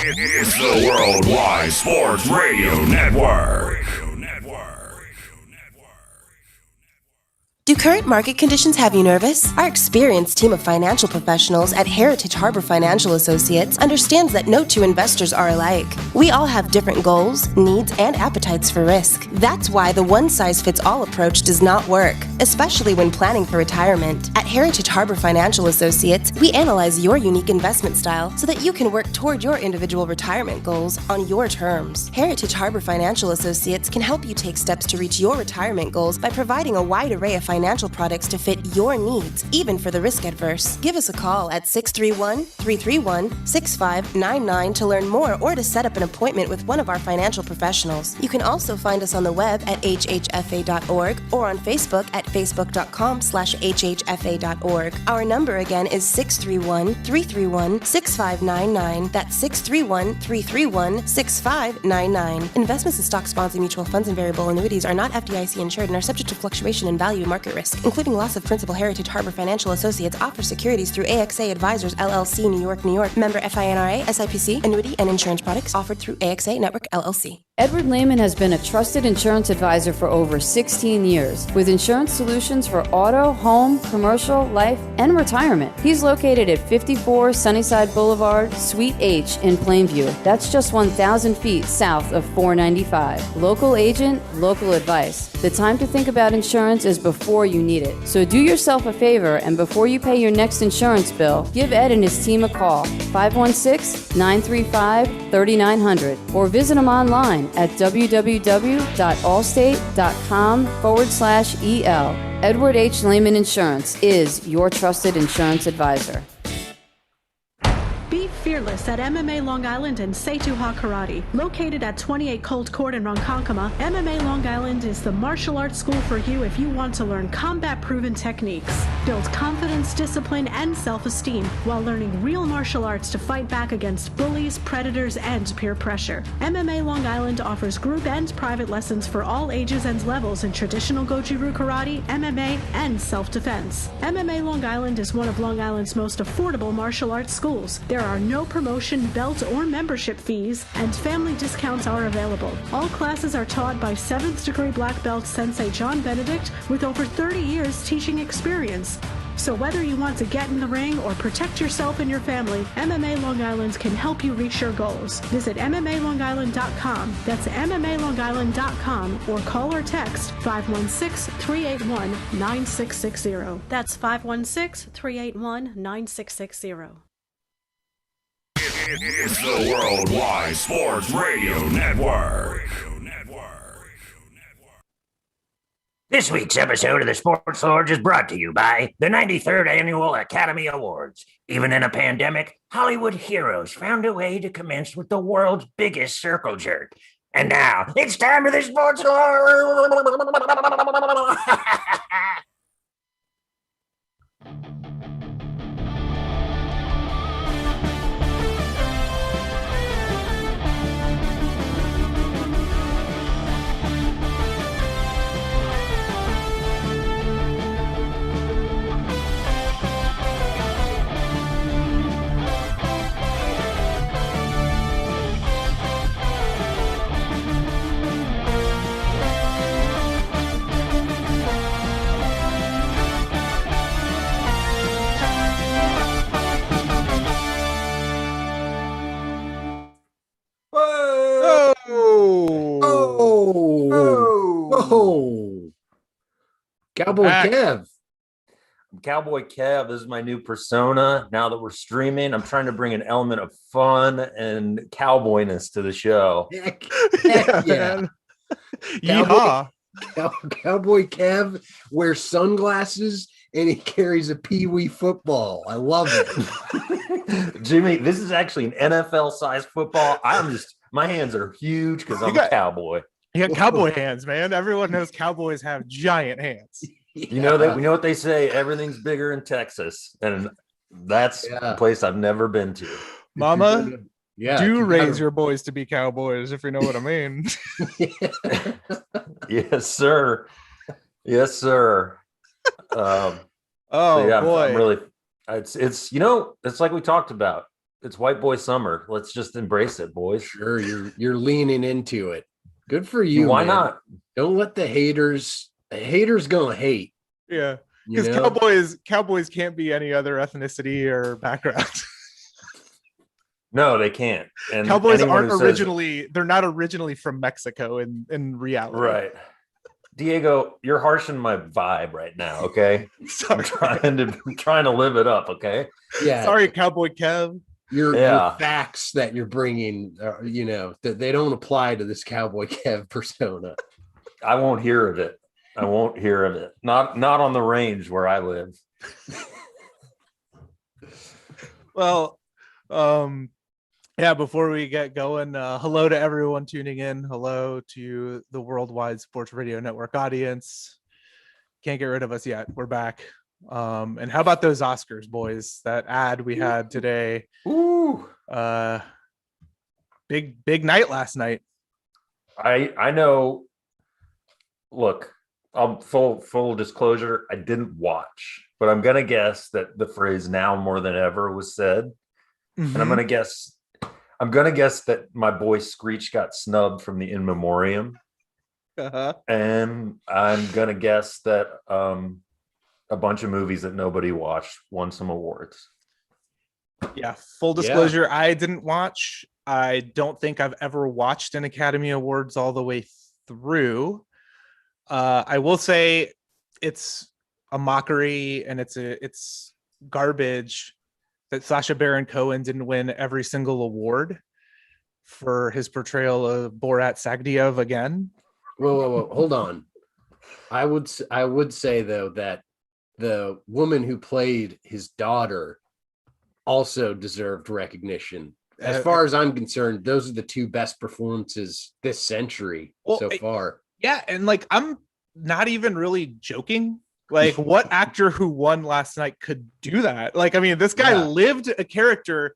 It's the Worldwide Sports Radio Network. Do current market conditions have you nervous? Our experienced team of financial professionals at Heritage Harbor Financial Associates understands that no two investors are alike. We all have different goals, needs, and appetites for risk. That's why the one-size-fits-all approach does not work, especially when planning for retirement. At Heritage Harbor Financial Associates, we analyze your unique investment style so that you can work toward your individual retirement goals on your terms. Heritage Harbor Financial Associates can help you take steps to reach your retirement goals by providing a wide array of financial products to fit your needs, even for the risk adverse. Give us a call at 631-331-6599 to learn more or to set up an appointment with one of our financial professionals. You can also find us on the web at hhfa.org or on Facebook at facebook.com/hhfa.org. Our number again is 631-331-6599. That's 631-331-6599. Investments in stock-sponsored mutual funds and variable annuities are not FDIC insured and are subject to fluctuation in value and market risk, including loss of principal. Heritage Harbor Financial Associates offers securities through AXA Advisors LLC, New York, New York. Member FINRA, SIPC. Annuity and insurance products offered through AXA Network LLC. Edward Lehman has been a trusted insurance advisor for over 16 years with insurance solutions for auto, home, commercial, life, and retirement. He's located at 54 Sunnyside Boulevard, Suite H in Plainview. That's just 1,000 feet south of 495. Local agent, local advice. The time to think about insurance is before you need it. So do yourself a favor and before you pay your next insurance bill, give Ed and his team a call, 516-935-3900, or visit him online at www.allstate.com/EL. Edward H. Lehman Insurance is your trusted insurance advisor. Be fearless at MMA Long Island and Seituha Karate. Located at 28 Colt Court in Ronkonkoma, MMA Long Island is the martial arts school for you if you want to learn combat-proven techniques, build confidence, discipline, and self-esteem while learning real martial arts to fight back against bullies, predators, and peer pressure. MMA Long Island offers group and private lessons for all ages and levels in traditional Goju-Ryu Karate, MMA, and self-defense. MMA Long Island is one of Long Island's most affordable martial arts schools. There are no promotion, belt, or membership fees, and family discounts are available. All classes are taught by 7th degree black belt Sensei John Benedict with over 30 years teaching experience. So whether you want to get in the ring or protect yourself and your family, MMA Long Island can help you reach your goals. Visit MMALongIsland.com. That's MMALongIsland.com or call or text 516-381-9660. That's 516-381-9660. It's the Worldwide Sports Radio Network. This week's episode of the Sports Lords is brought to you by the 93rd Annual Academy Awards. Even in a pandemic, Hollywood heroes found a way to commence with the world's biggest circle jerk. And now, it's time for the Sports Lords! Cowboy Kev. I'm Cowboy Kev. This is my new persona. Now that we're streaming, I'm trying to bring an element of fun and cowboyness to the show. Heck yeah. Yeehaw. Cowboy Kev wears sunglasses and he carries a pee-wee football. I love it. Jimmy, this is actually an NFL-sized football. My hands are huge because I'm a cowboy. You got cowboy hands, man. Everyone knows cowboys have giant hands. You know that we know what they say. Everything's bigger in Texas, and that's a place I've never been to. Mama, do raise your boys to be cowboys, if you know what I mean. Yes, sir. Yes, sir. Boy, I'm really. It's like we talked about. It's white boy summer. Let's just embrace it, boys. Sure, you're leaning into it. Good for you. Why man. not? Don't let the haters gonna hate. Yeah. You Because know? cowboys can't be any other ethnicity or background. No, they can't. And Cowboys anyone aren't who says- originally, they're not originally from Mexico in reality. right. Diego, you're harshing my vibe right now, okay? Sorry. I'm trying to live it up, okay? Yeah. Sorry, Cowboy Kev. Your facts that you're bringing, that they don't apply to this Cowboy Kev persona. I won't hear of it. Not on the range where I live. Well, yeah, before we get going, hello to everyone tuning in. Hello to the Worldwide Sports Radio Network audience. Can't get rid of us yet. We're back. And how about those Oscars, boys? That ad we had today. Ooh. Big night last night. I know. Look, full disclosure, I didn't watch, but I'm gonna guess that the phrase "now more than ever" was said, and I'm gonna guess that my boy Screech got snubbed from the In Memoriam, and I'm gonna guess that a bunch of movies that nobody watched won some awards. Yeah, full disclosure, I didn't watch. I don't think I've ever watched an Academy Awards all the way through. I will say it's a mockery and it's garbage that Sacha Baron Cohen didn't win every single award for his portrayal of Borat Sagdiyev again. Whoa, hold on. I would say though that the woman who played his daughter also deserved recognition. As far as I'm concerned, those are the two best performances this century so far. Yeah, and like I'm not even really joking. Like, what actor who won last night could do that? Like, I mean, this guy lived a character,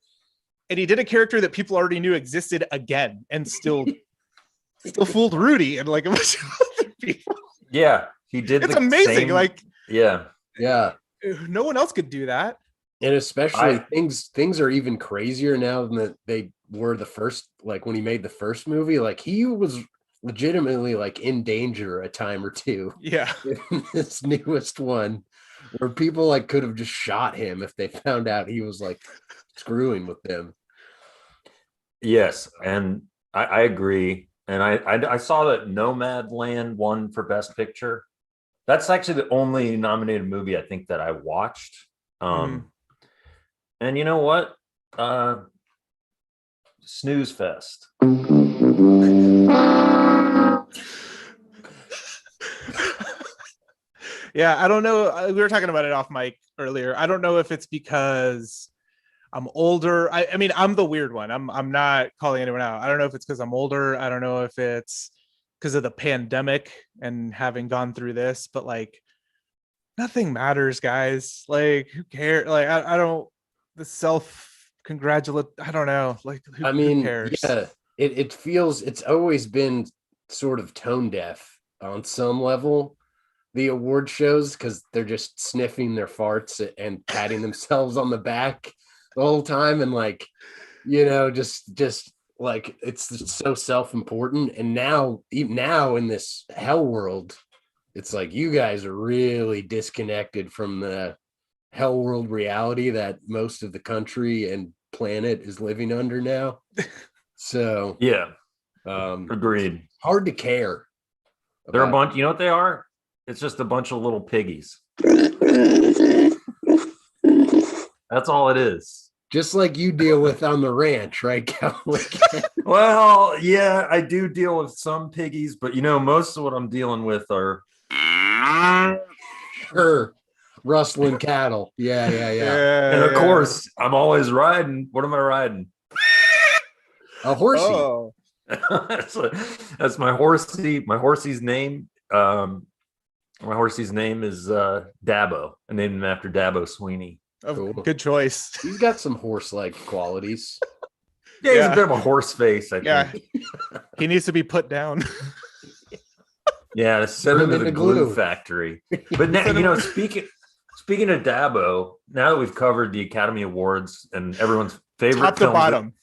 and he did a character that people already knew existed again, and still fooled Rudy and like a bunch of other people. Yeah, he did. It's amazing. Yeah. No one else could do that. And especially things are even crazier now than that they were the first. Like when he made the first movie, like he was legitimately like in danger a time or two. Yeah. In this newest one, where people like could have just shot him if they found out he was like screwing with them. Yes, and I agree. And I saw that Nomadland won for Best Picture. That's actually the only nominated movie I think that I watched. And you know what? Snooze fest. Yeah, I don't know. We were talking about it off mic earlier. I don't know if it's because I'm older. I mean, I'm the weird one. I'm not calling anyone out. I don't know if it's because I'm older. I don't know if it's because of the pandemic and having gone through this, but like nothing matters, guys. Like, who cares? Like, I don't the self-congratulate. I don't know. Like, who cares? Yeah, it feels it's always been sort of tone deaf on some level. The award shows, because they're just sniffing their farts and patting themselves on the back the whole time, and like, just like it's so self-important. And now in this hell world, it's like you guys are really disconnected from the hell world reality that most of the country and planet is living under now. So yeah, agreed. Hard to care. They're a bunch. You know what they are? It's just a bunch of little piggies. That's all it is. Just like you deal with on the ranch, right, Cowboy? Well, yeah, I do deal with some piggies, but most of what I'm dealing with are rustling cattle. Yeah. And of course, I'm always riding. What am I riding? A horsey. Oh. That's my horsey. My horsey's name. My horsey's name is Dabo. I named him after Dabo Sweeney. Oh, cool. Good choice. He's got some horse-like qualities. Yeah, he's a bit of a horse face, I think. He needs to be put down. Yeah, send him to the glue factory. But now, speaking of Dabo, now that we've covered the Academy Awards and everyone's favorite top to films bottom.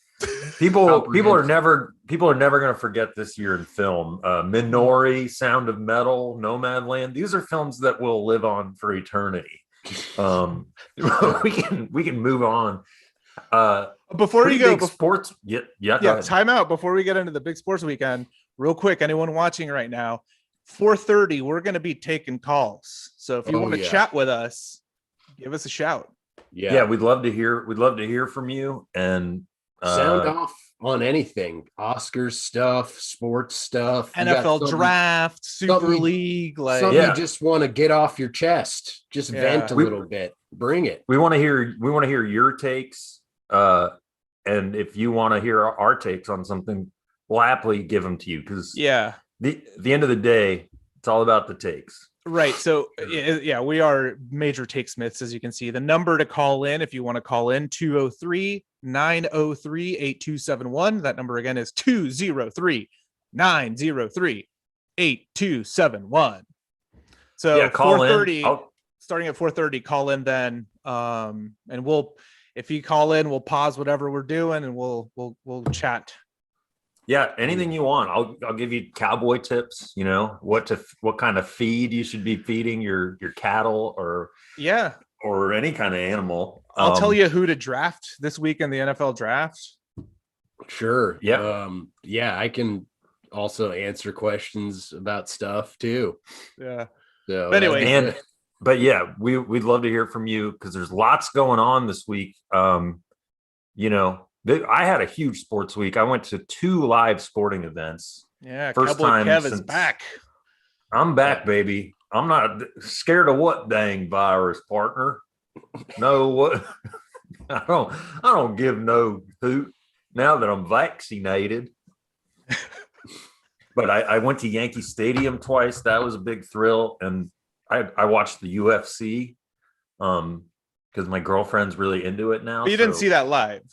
People are never going to forget this year in film. Minori, Sound of Metal, Nomadland. These are films that will live on for eternity. We can move on. Before you go, big sports. Go ahead. time out before we get into the big sports weekend. Real quick, anyone watching right now, 4:30, we're going to be taking calls. So if you want to chat with us, give us a shout. Yeah, we'd love to hear from you, and sound off on anything, Oscars stuff, sports stuff, NFL draft, Super League, like something you just want to get off your chest, just vent a little bit, bring it. We want to hear your takes, and if you want to hear our takes on something, we'll happily give them to you, because the end of the day, it's all about the takes. Right. So we are major take smiths, as you can see. The number to call in, if you want to call in, 203-903-8271. That number again is 203-903-8271. So call 4:30, starting at 4:30, call in then. And if you call in, we'll pause whatever we're doing and we'll chat. Yeah, anything you want. I'll give you cowboy tips, what kind of feed you should be feeding your cattle or any kind of animal. I'll tell you who to draft this week in the NFL draft. Sure. Yeah. I can also answer questions about stuff too. Yeah. So but anyway, we'd love to hear from you, because there's lots going on this week. I had a huge sports week. I went to 2 live sporting events. Yeah, first Cowboy time Kev is back. I'm back, baby. I'm not scared of what dang virus, partner. No, what? I don't give no hoot now that I'm vaccinated. But I went to Yankee Stadium twice. That was a big thrill, and I watched the UFC because my girlfriend's really into it now. But you didn't see that live.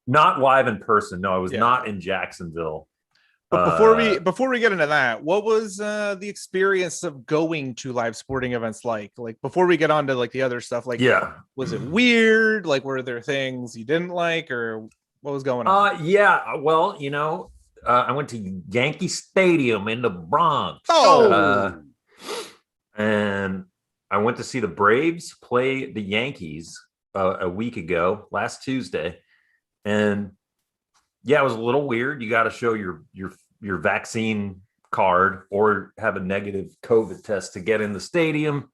Not live in person. No, I was not in Jacksonville. But before we get into that, what was the experience of going to live sporting events like? Like, before we get on to like the other stuff, like, was it weird? Like, were there things you didn't like, or what was going on? Well, I went to Yankee Stadium in the Bronx. And I went to see the Braves play the Yankees a week ago, last Tuesday. And it was a little weird. You got to show your vaccine card or have a negative COVID test to get in the stadium.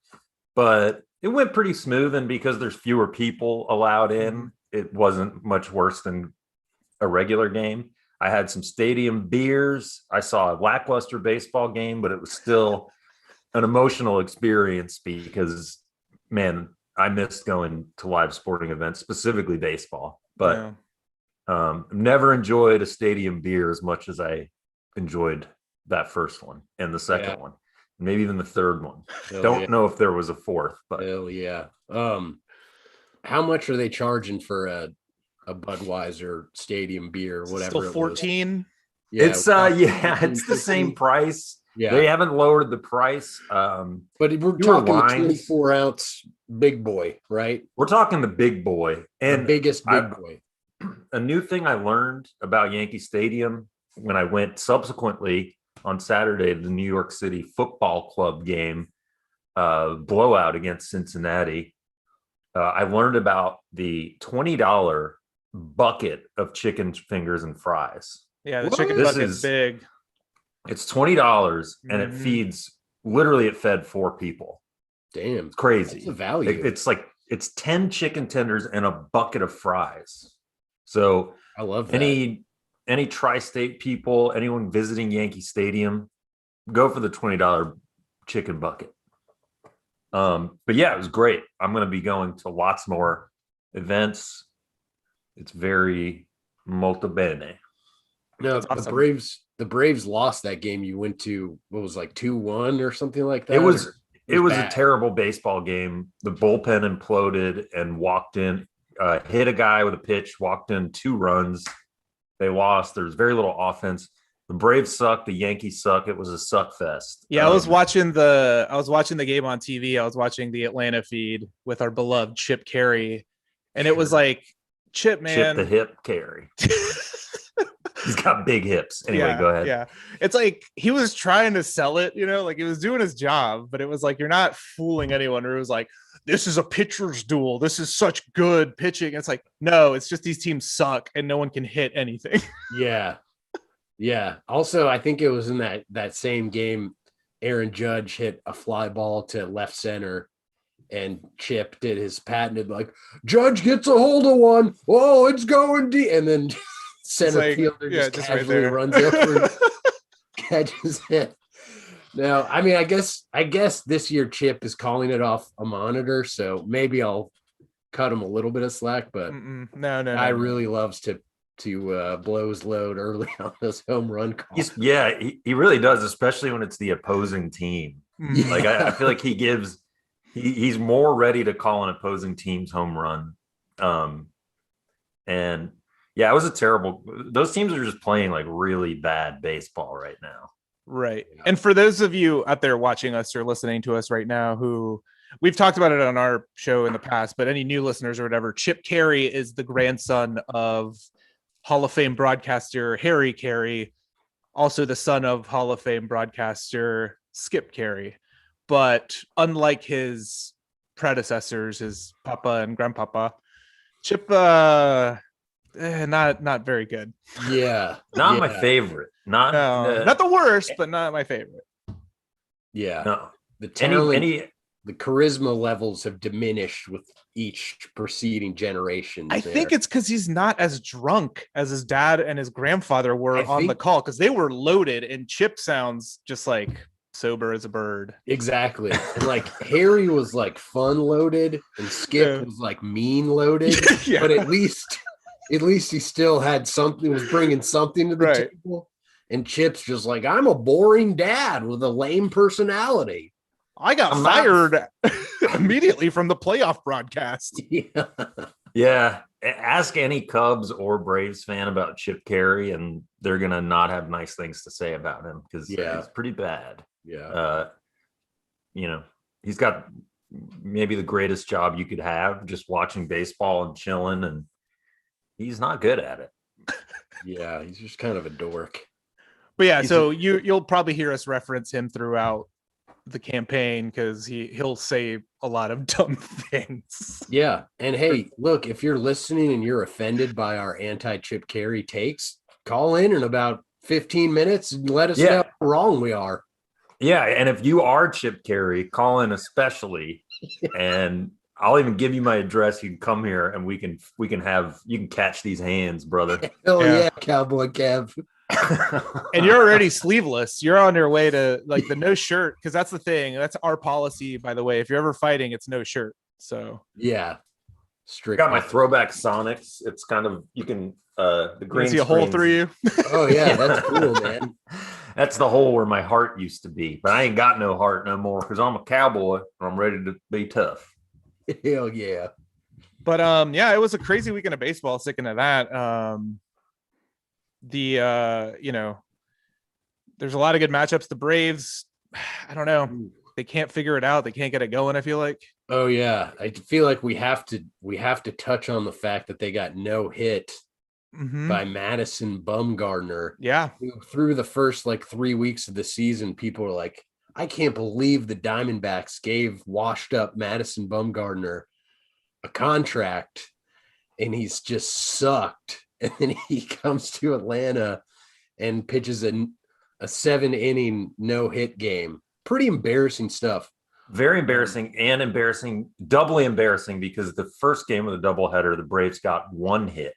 But it went pretty smooth. And because there's fewer people allowed in, it wasn't much worse than a regular game. I had some stadium beers. I saw a lackluster baseball game, but it was still an emotional experience because, man, I missed going to live sporting events, specifically baseball. But never enjoyed a stadium beer as much as I enjoyed that first one and the second one, maybe even the third one. Don't know if there was a fourth, but how much are they charging for a Budweiser stadium beer, whatever? Still 14. It's it's the same price. They haven't lowered the price. But we're talking the 24-ounce big boy, right? We're talking the big boy, and the biggest big boy. A new thing I learned about Yankee Stadium when I went subsequently on Saturday to the New York City Football Club game, blowout against Cincinnati. I learned about the $20 bucket of chicken fingers and fries. Yeah, the chicken bucket is big. It's $20 and it feeds, literally it fed 4 people. Damn, it's crazy. That's a value. It's 10 chicken tenders and a bucket of fries. So I love that. Any tri-state people, anyone visiting Yankee Stadium, go for the $20 chicken bucket. But it was great. I'm going to be going to lots more events. It's very molto bene. No, awesome. The Braves lost that game you went to. What was like 2-1 or something like that? It was a terrible baseball game. The bullpen imploded and walked in, hit a guy with a pitch, walked in 2 runs. They lost. There's very little offense. The Braves suck. The Yankees suck. It was a suck fest. Yeah, I was watching the game on TV. I was watching the Atlanta feed with our beloved Chip Carey, and it was like Chip, man. Chip the hip carry. He's got big hips. Anyway, go ahead. Yeah. It's like he was trying to sell it, like he was doing his job, but it was like, you're not fooling anyone. Or it was like, this is a pitcher's duel. This is such good pitching. It's like, no, it's just these teams suck and no one can hit anything. Yeah. Yeah. Also, I think it was in that same game, Aaron Judge hit a fly ball to left center and Chip did his patented, like, Judge gets a hold of one. Oh, it's going deep. And then center fielder just casually runs over and catches it. Now, I mean, I guess this year Chip is calling it off a monitor, so maybe I'll cut him a little bit of slack. But no, I really loves to blow his load early on those home run calls. He really does, especially when it's the opposing team. Yeah. Like I feel like he's more ready to call an opposing team's home run. And yeah, it was those teams are just playing like really bad baseball right now. Right. And for those of you out there watching us or listening to us right now, who we've talked about it on our show in the past, but any new listeners or whatever, Chip Carey is the grandson of Hall of Fame broadcaster Harry Carey, also the son of Hall of Fame broadcaster Skip Carey. But unlike his predecessors, his papa and grandpapa, Chip, not very good. Yeah. Not my favorite. Not the worst, but not my favorite. Yeah. No. The talent, the charisma levels have diminished with each preceding generation. I think it's because he's not as drunk as his dad and his grandfather were on the call, because they were loaded, and Chip sounds just like sober as a bird. Exactly. And like Harry was like fun loaded and Skip was like mean loaded. Yeah. But at least he still had something, was bringing something to the table. And Chip's just like, I'm a boring dad with a lame personality. I got fired immediately from the playoff broadcast. Yeah. Ask any Cubs or Braves fan about Chip Carey, and they're going to not have nice things to say about him because he's pretty bad. Yeah. He's got maybe the greatest job you could have, just watching baseball and chilling, and he's not good at it. Yeah. He's just kind of a dork. But yeah, so you'll probably hear us reference him throughout the campaign because he'll say a lot of dumb things. Yeah. And hey, look, if you're listening and you're offended by our anti-Chip Carey takes, call in about 15 minutes and let us know how wrong we are. Yeah. And if you are Chip Carey, call in especially, and I'll even give you my address. You can come here and you can catch these hands, brother. Hell yeah, Cowboy Kev. And you're already sleeveless. You're on your way to like the no shirt, because that's the thing. That's our policy, by the way. If you're ever fighting, it's no shirt. So yeah, strict. Got my throwback Sonics. It's kind of, you can the green. See a hole through you. Oh yeah, that's cool, man. That's the hole where my heart used to be, but I ain't got no heart no more because I'm a cowboy and I'm ready to be tough. Hell yeah. But yeah, it was a crazy weekend of baseball. Sticking to that. There's a lot of good matchups. The Braves, I don't know, they can't figure it out. They can't get it going, I feel like. Oh yeah, I feel like we have to touch on the fact that they got no hit by Madison Bumgarner. Yeah, through the first like 3 weeks of the season, people are like, I can't believe the Diamondbacks gave washed up Madison Bumgarner a contract and he's just sucked. And then he comes to Atlanta and pitches a 7-inning no-hit game. Pretty embarrassing stuff. Very embarrassing, and doubly embarrassing, because the first game of the doubleheader, the Braves got one hit.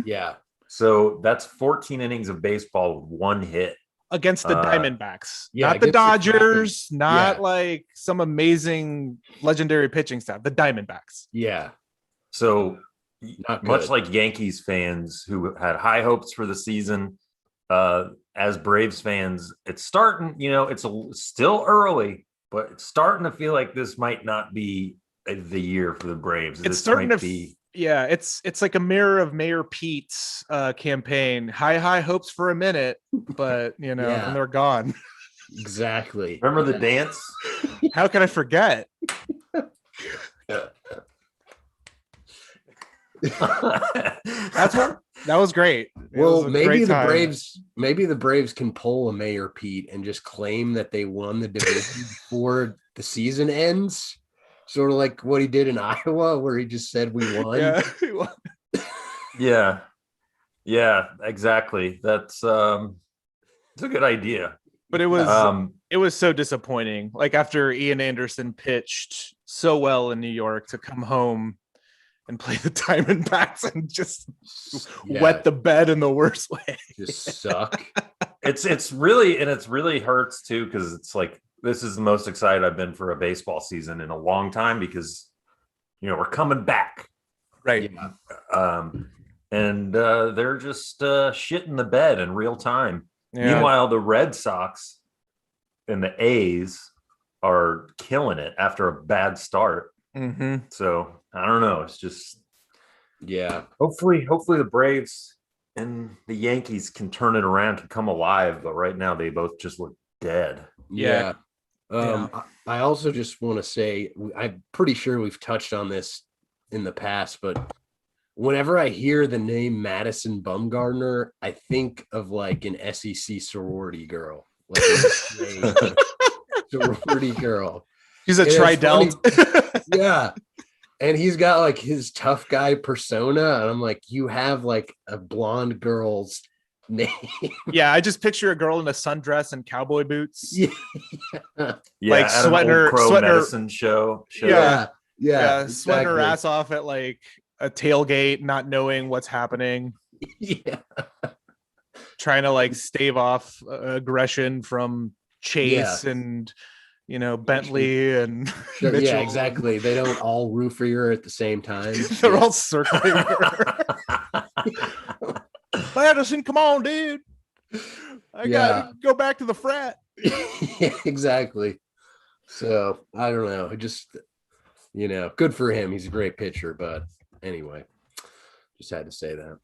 Yeah. So that's 14 innings of baseball with one hit. Against the Diamondbacks. Not the Dodgers, not like some amazing legendary pitching staff. The Diamondbacks. Yeah. So much like Yankees fans who had high hopes for the season, as Braves fans, it's starting, it's still early, but it's starting to feel like this might not be the year for the Braves. It's starting to be. Yeah, it's like a mirror of Mayor Pete's campaign. High hopes for a minute, but and they're gone. Exactly. Remember the dance? How can I forget? That was great. Well, maybe the Braves can pull a Mayor Pete and just claim that they won the division before the season ends. Sort of like what he did in Iowa, where he just said we won. Yeah. Yeah, exactly. It's a good idea. But it was so disappointing. Like after Ian Anderson pitched so well in New York to come home and play the Diamondbacks and just wet the bed in the worst way. Just suck. It's really hurts too, because it's like this is the most excited I've been for a baseball season in a long time, because we're coming back. Right. And they're just shitting the bed in real time. Yeah. Meanwhile, the Red Sox and the A's are killing it after a bad start. Mm-hmm. So I don't know. It's just, yeah. Hopefully the Braves and the Yankees can turn it around, can come alive. But right now, they both just look dead. Yeah. I also just want to say, I'm pretty sure we've touched on this in the past, but whenever I hear the name Madison Bumgarner, I think of like an SEC sorority girl, like a sorority girl. She's a Tridelt. Yeah. And he's got like his tough guy persona. And I'm like, you have like a blonde girl's name. Yeah, I just picture a girl in a sundress and cowboy boots. Yeah. Like at sweating her medicine show. Yeah. Exactly. Sweating her ass off at like a tailgate, not knowing what's happening. Yeah. Trying to like stave off aggression from Chase and Bentley and Mitchell. Yeah, exactly. They don't all root for you at the same time. They're all circling her. Madison, come on, dude. I gotta go back to the frat. Yeah, exactly. So I don't know. It just good for him. He's a great pitcher, but anyway, just had to say that.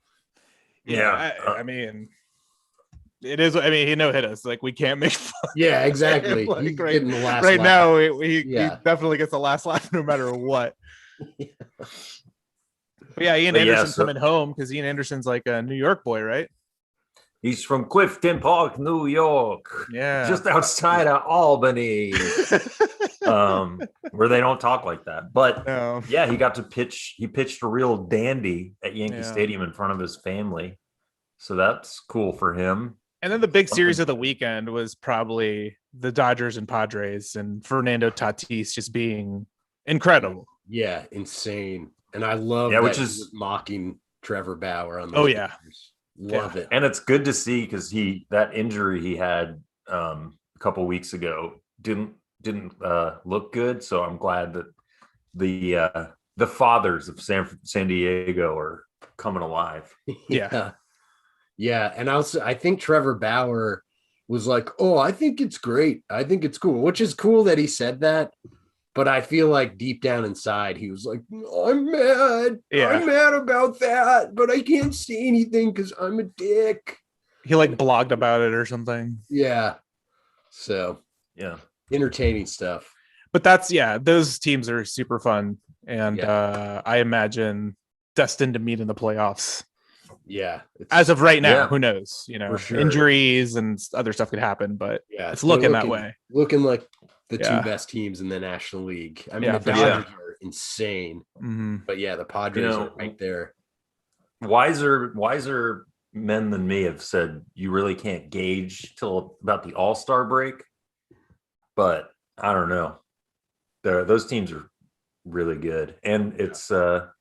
Yeah, I mean, it is. I mean, he no hit us. Like we can't make fun. Yeah, exactly. Like, He's getting the last right laugh. now, he definitely gets the last laugh no matter what. Yeah. But yeah, Ian Anderson's coming home because Ian Anderson's like a New York boy, right? He's from Clifton Park, New York. Yeah, just outside of Albany, where they don't talk like that. But yeah, he got to pitch. He pitched a real dandy at Yankee Stadium in front of his family, so that's cool for him. And then the big series of the weekend was probably the Dodgers and Padres, and Fernando Tatis just being incredible. Yeah, insane. And I love that which is mocking Trevor Bauer on the Love it. And it's good to see because that injury he had a couple weeks ago didn't look good. So I'm glad that the fathers of San Diego are coming alive. Yeah. And I think Trevor Bauer was like, "Oh, I think it's great. I think it's cool," which is cool that he said that. But I feel like deep down inside, he was like, "I'm mad. Yeah. I'm mad about that, but I can't say anything because I'm a dick." He like blogged about it or something. Yeah. So yeah, entertaining stuff. But those teams are super fun, and I imagine destined to meet in the playoffs. Yeah. As of right now, who knows? Sure. Injuries and other stuff could happen, but it's looking that way. Looking like the two best teams in the National League. I mean, the Dodgers are insane, but the Padres are right there. Wiser men than me have said you really can't gauge till about the All-Star break, but I don't know. Those teams are really good, and it's they're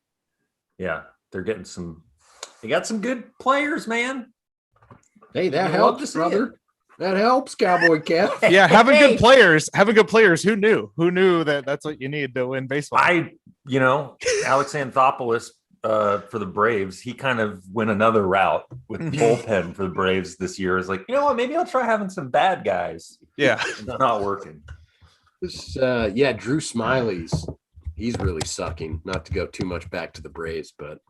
getting some. They got some good players, man. Hey, that helps, brother. That helps, Cowboy Cap. Yeah, having good players. Who knew? Who knew that that's what you need to win baseball? Alex Anthopoulos for the Braves, he kind of went another route with bullpen for the Braves this year. It's like, you know what? Maybe I'll try having some bad guys. Yeah, it's not working. Drew Smiley's. He's really sucking. Not to go too much back to the Braves, but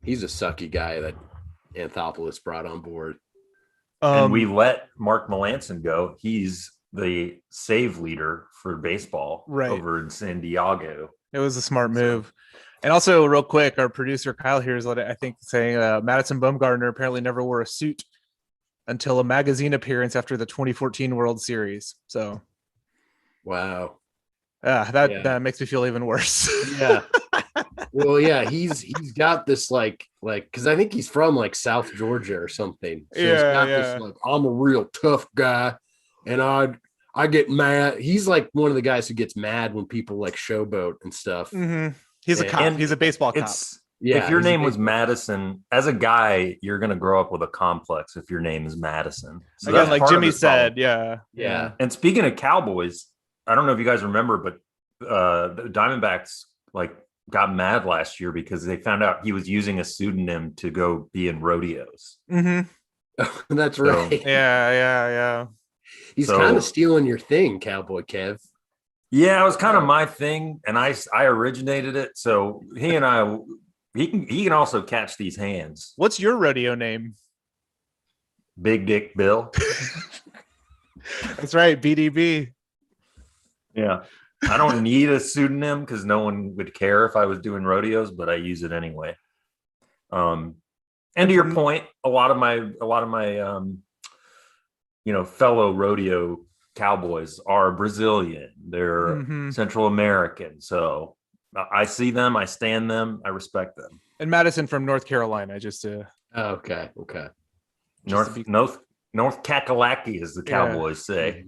he's a sucky guy that Anthopoulos brought on board. And we let Mark Melancon go. He's the save leader for baseball over in San Diego. It was a smart move. And also, real quick, our producer Kyle here is, I think, saying Madison Bumgarner apparently never wore a suit until a magazine appearance after the 2014 World Series. So, wow, that makes me feel even worse. Yeah. Well, yeah, he's got this like because I think he's from like South Georgia or something. So he's got this like, I'm a real tough guy, and I get mad. He's like one of the guys who gets mad when people like showboat and stuff. Mm-hmm. He's a cop. He's a baseball cop. If your name was Madison, as a guy, you're going to grow up with a complex if your name is Madison. So again, like Jimmy said, yeah. And speaking of Cowboys, I don't know if you guys remember, but the Diamondbacks like got mad last year because they found out he was using a pseudonym to go be in rodeos. Mm-hmm. That's right. So, yeah. He's kind of stealing your thing, Cowboy Kev. Yeah, it was kind of my thing, and I originated it. So he can also catch these hands. What's your rodeo name? Big Dick Bill. That's right, BDB. Yeah. I don't need a pseudonym because no one would care if I was doing rodeos, but I use it anyway. And to your point, a lot of my fellow rodeo cowboys are Brazilian. They're Central American. So I see them, I stand them, I respect them. And Madison from North Carolina, just to okay. North Kakalaki, as the Cowboys say.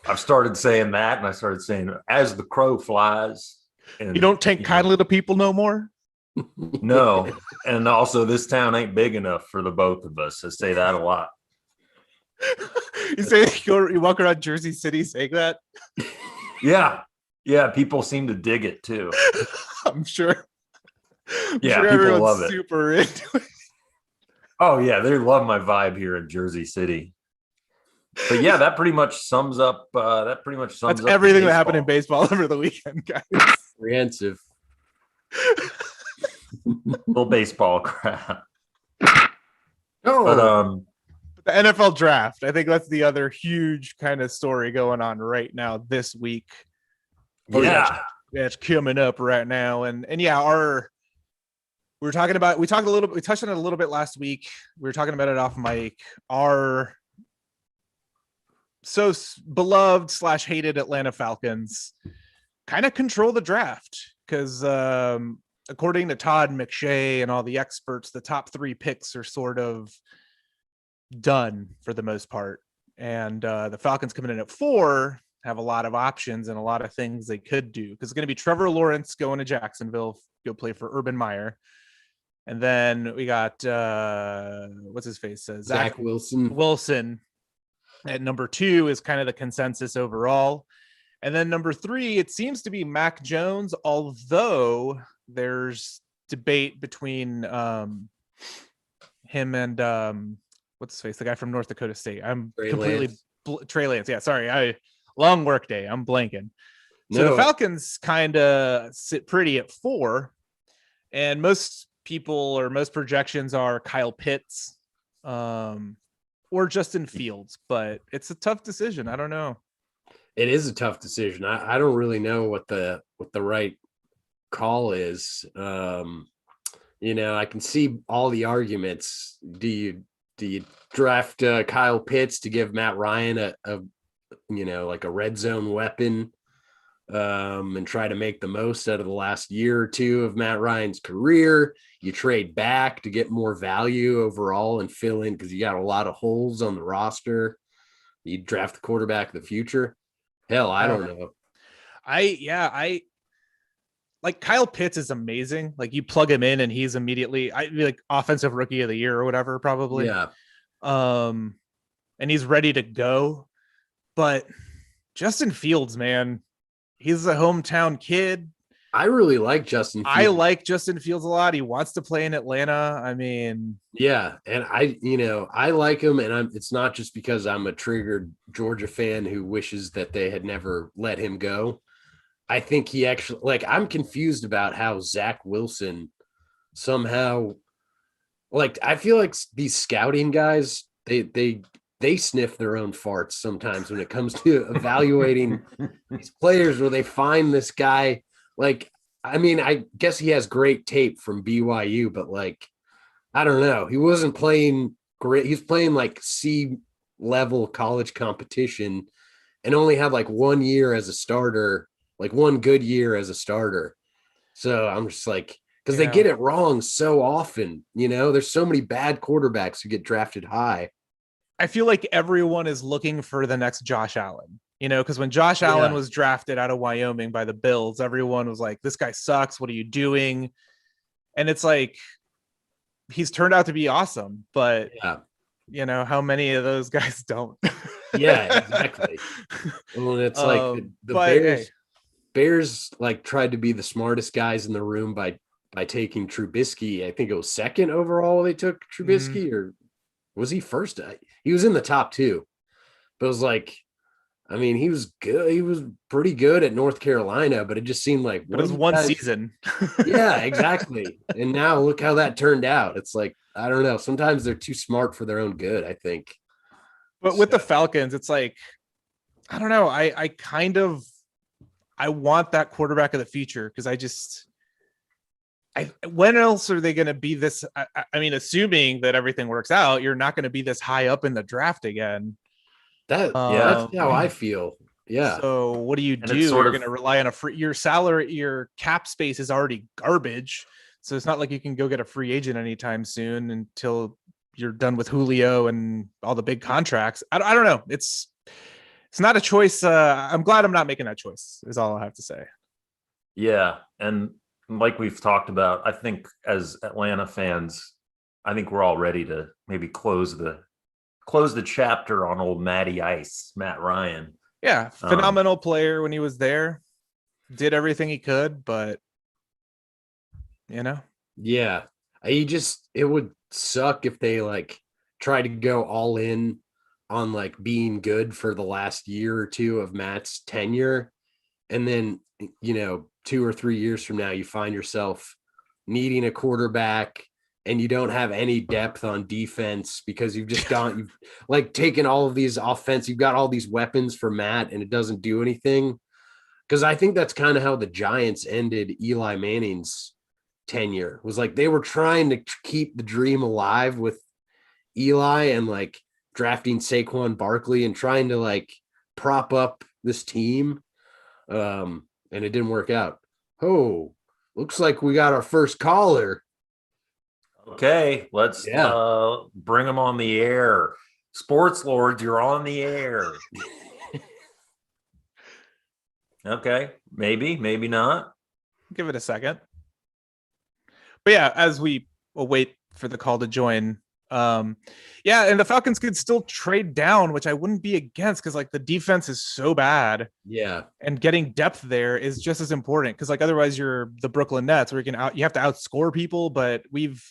I've started saying that, and I started saying, as the crow flies. And, you don't take kindly to people no more? No. And also, this town ain't big enough for the both of us. I say that a lot. You say you walk around Jersey City saying that? Yeah. People seem to dig it, too. I'm sure. People love it. Super into it. Oh, yeah. They love my vibe here in Jersey City. But yeah, that pretty much sums up. That's everything that happened in baseball over the weekend, guys. Comprehensive. Little baseball crap. Oh, but the NFL draft. I think that's the other huge kind of story going on right now this week. That's coming up right now, and yeah, we touched on it a little bit last week. We were talking about it off mic. Our so beloved / hated Atlanta Falcons kind of control the draft because according to Todd McShay and all the experts, the top 3 picks are sort of done for the most part. And the Falcons coming in at 4 have a lot of options and a lot of things they could do because it's going to be Trevor Lawrence going to Jacksonville, go play for Urban Meyer. And then we got what's his face? Zach Wilson at number 2 is kind of the consensus overall. And then number 3, it seems to be Mac Jones, although there's debate between him and what's his face, the guy from North Dakota State. I'm Trey Lance. Yeah, sorry. Long work day. I'm blanking. So the Falcons kind of sit pretty at 4, and most people or most projections are Kyle Pitts or Justin Fields, but it's a tough decision. I don't know. It is a tough decision. I don't really know what the right call is. I can see all the arguments. Do you draft Kyle Pitts to give Matt Ryan a red zone weapon and try to make the most out of the last year or 2 of Matt Ryan's career? You trade back to get more value overall and fill in because you got a lot of holes on the roster. You draft the quarterback of the future. Hell, I don't know. I like Kyle Pitts is amazing. Like you plug him in and he's immediately like offensive rookie of the year or whatever, probably. Yeah. And he's ready to go. But Justin Fields, man, he's a hometown kid. I really like Justin Fields. I like Justin Fields a lot. He wants to play in Atlanta. I mean, yeah, and I like him, and it's not just because I'm a triggered Georgia fan who wishes that they had never let him go. I think he actually I'm confused about how Zach Wilson somehow I feel like these scouting guys, they sniff their own farts sometimes when it comes to evaluating these players where they find this guy. Like I mean, I guess he has great tape from BYU, but like, I don't know. He wasn't playing great. He's playing like C level college competition and only had like 1 year as a starter, like one good year as a starter. So I'm just like, because they get it wrong so often, there's so many bad quarterbacks who get drafted high. I feel like everyone is looking for the next Josh Allen, because when Josh Allen was drafted out of Wyoming by the Bills, everyone was like, this guy sucks. What are you doing? And it's like, he's turned out to be awesome, but how many of those guys don't? Yeah, exactly. Well, it's like the Bears like tried to be the smartest guys in the room by taking Trubisky. I think it was second overall. They took Trubisky, or was he first? He was in the top 2, but it was like, I mean, he was good. He was pretty good at North Carolina, but it just seemed like it was one season. Yeah, exactly. And now look how that turned out. It's like, I don't know. Sometimes they're too smart for their own good, I think. But with the Falcons, it's like, I don't know. I want that quarterback of the future, because when else are they going to be this? I mean, assuming that everything works out, you're not going to be this high up in the draft again. That's how I feel. Yeah. So what do? You're going to rely on your salary, your cap space is already garbage. So it's not like you can go get a free agent anytime soon until you're done with Julio and all the big contracts. I don't know. It's not a choice. I'm glad I'm not making that choice, is all I have to say. Yeah. And like we've talked about, I think as Atlanta fans, I think we're all ready to maybe close the chapter on old Matty Ice, Matt Ryan. Yeah. Phenomenal player when he was there, did everything he could, but yeah, it would suck if they like try to go all in on like being good for the last year or two of Matt's tenure, and then 2 or 3 years from now you find yourself needing a quarterback and you don't have any depth on defense because you've just you've like taken all of these you've got all these weapons for Matt and it doesn't do anything. Because I think that's kind of how the Giants ended Eli Manning's tenure, was like they were trying to keep the dream alive with Eli and like drafting Saquon Barkley and trying to like prop up this team. And it didn't work out. Oh, looks like we got our first caller. Okay, let's bring him on the air. Sports Lords, you're on the air. Okay, maybe not. Give it a second. But yeah, as we wait for the call to join, and the Falcons could still trade down, which I wouldn't be against, because like the defense is so bad. Yeah, and getting depth there is just as important, because like otherwise you're the Brooklyn Nets, where you have to outscore people. But we've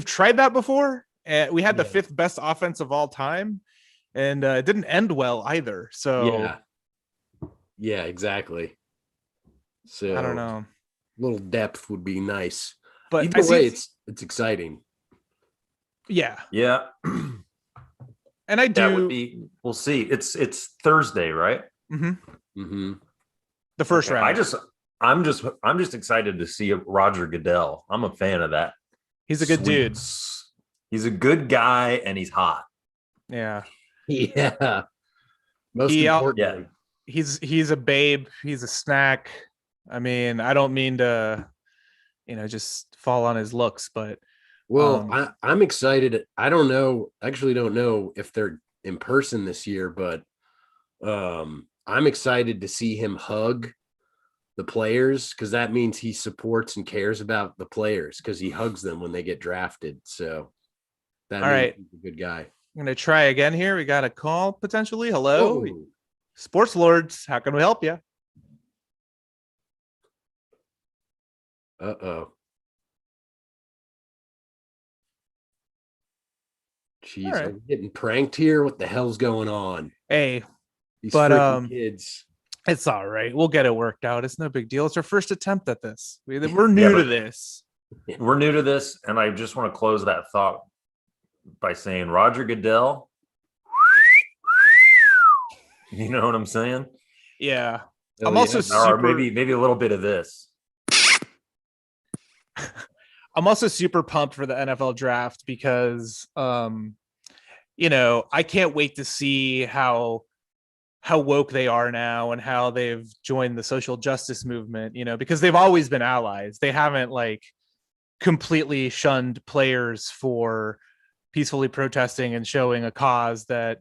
tried that before, and we had the 5th best offense of all time, and it didn't end well either. So yeah, exactly. So I don't know. Little depth would be nice. But either way, it's exciting. Yeah. And I do. That would be. We'll see. It's Thursday, right? The first round. I'm just excited to see Roger Goodell. I'm a fan of that. He's a good dude. He's a good guy, and he's hot. Yeah. Most importantly, he's a babe. He's a snack. I mean, I don't mean to, just fall on his looks, but I'm excited. I don't know if they're in person this year, but I'm excited to see him hug the players, because that means he supports and cares about the players, because he hugs them when they get drafted. So that means he's a good guy. I'm going to try again here. We got a call potentially. Hello. Oh. Sports Lords. How can we help you? Uh-oh. Jeez, right. Are we getting pranked here? What the hell's going on? Hey, These but freaking kids. It's all right. We'll get it worked out. It's no big deal. It's our first attempt at this. We're new to this. We're new to this, and I just want to close that thought by saying Roger Goodell. You know what I'm saying? Yeah. Oh, I'm also or maybe a little bit of this. I'm also super pumped for the NFL draft because, I can't wait to see how woke they are now and how they've joined the social justice movement, because they've always been allies. They haven't like completely shunned players for peacefully protesting and showing a cause that,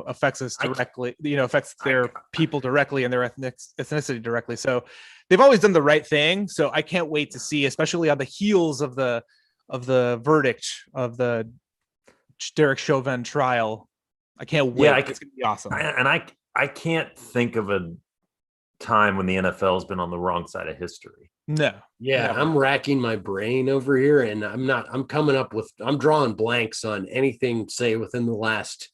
affects us directly, affects their people directly and their ethnicity directly. So they've always done the right thing. So I can't wait to see, especially on the heels of the verdict of the Derek Chauvin trial. I can't wait. Yeah, it's gonna be awesome. I can't think of a time when the NFL has been on the wrong side of history. No. Yeah, never. I'm racking my brain over here, and I'm drawing blanks on anything, say, within the last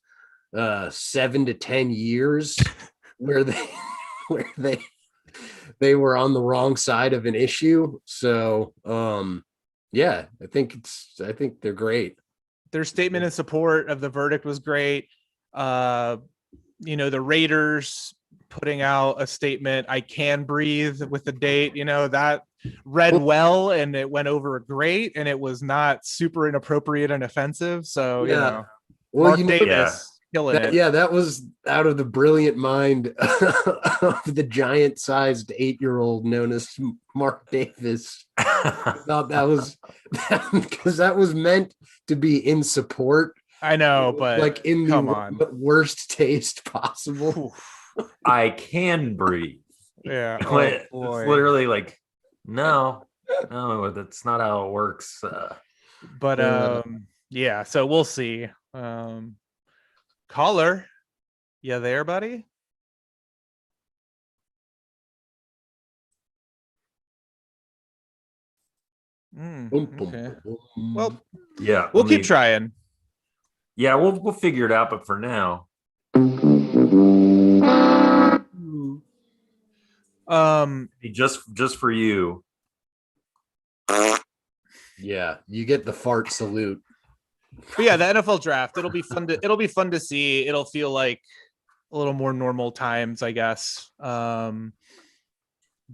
7 to 10 years where they were on the wrong side of an issue. So yeah, I think they're great. Their statement in support of the verdict was great. The Raiders putting out a statement, I can breathe, with the date, that read well and it went over great and it was not super inappropriate and offensive. So, Well, Mark Davis killing it. Yeah, that was out of the brilliant mind of the giant-sized 8-year-old known as Mark Davis. I thought that was because that was meant to be in support. I know, but like in the worst taste possible. I can breathe. Yeah, it's literally like, no, that's not how it works. Yeah, so we'll see. Caller, you there, buddy? Okay. Well, yeah, we'll keep trying. Yeah, we'll figure it out. But for now, just for you. Yeah, you get the fart salute. But yeah, the NFL draft, it'll be fun to see. It'll feel like a little more normal times, I guess. And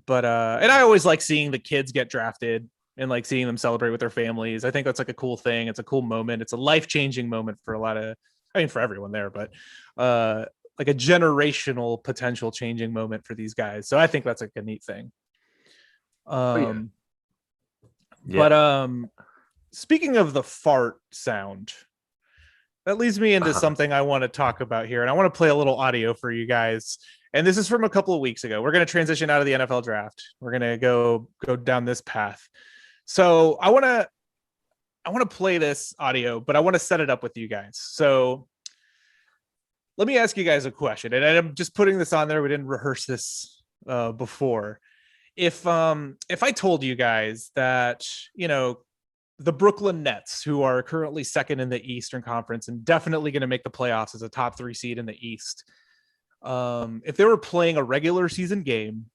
I always like seeing the kids get drafted and like seeing them celebrate with their families. I think that's like a cool thing. It's a cool moment. It's a life-changing moment for for everyone there, but like a generational potential changing moment for these guys. So I think that's like a neat thing. But speaking of the fart sound, that leads me into something I want to talk about here. And I want to play a little audio for you guys. And this is from a couple of weeks ago. We're going to transition out of the NFL draft. We're going to go down this path. So I want to play this audio, but I want to set it up with you guys. So let me ask you guys a question. And I'm just putting this on there. We didn't rehearse this before. If I told you guys that, the Brooklyn Nets, who are currently second in the Eastern Conference and definitely going to make the playoffs as a top 3 seed in the East, if they were playing a regular season game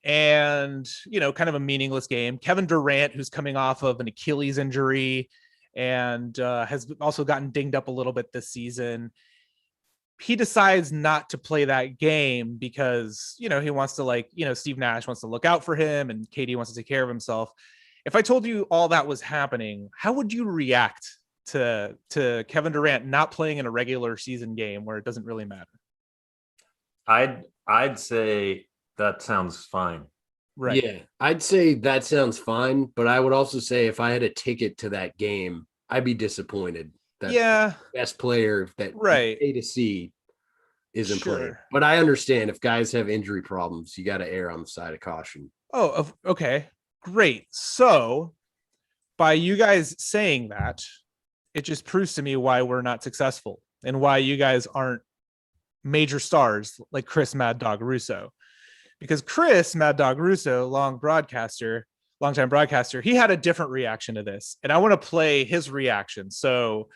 and, kind of a meaningless game, Kevin Durant, who's coming off of an Achilles injury and has also gotten dinged up a little bit this season, he decides not to play that game because, he wants to Steve Nash wants to look out for him and KD wants to take care of himself. If I told you all that was happening, how would you react to Kevin Durant not playing in a regular season game where it doesn't really matter? I'd say that sounds fine. Right. Yeah, I'd say that sounds fine, but I would also say if I had a ticket to that game, I'd be disappointed that the best player that A to C isn't playing. But I understand if guys have injury problems, you got to err on the side of caution. Oh, okay. Great. So by you guys saying that, it just proves to me why we're not successful and why you guys aren't major stars like Chris Mad Dog Russo. Because Chris Mad Dog Russo, longtime broadcaster, he had a different reaction to this. And I want to play his reaction. So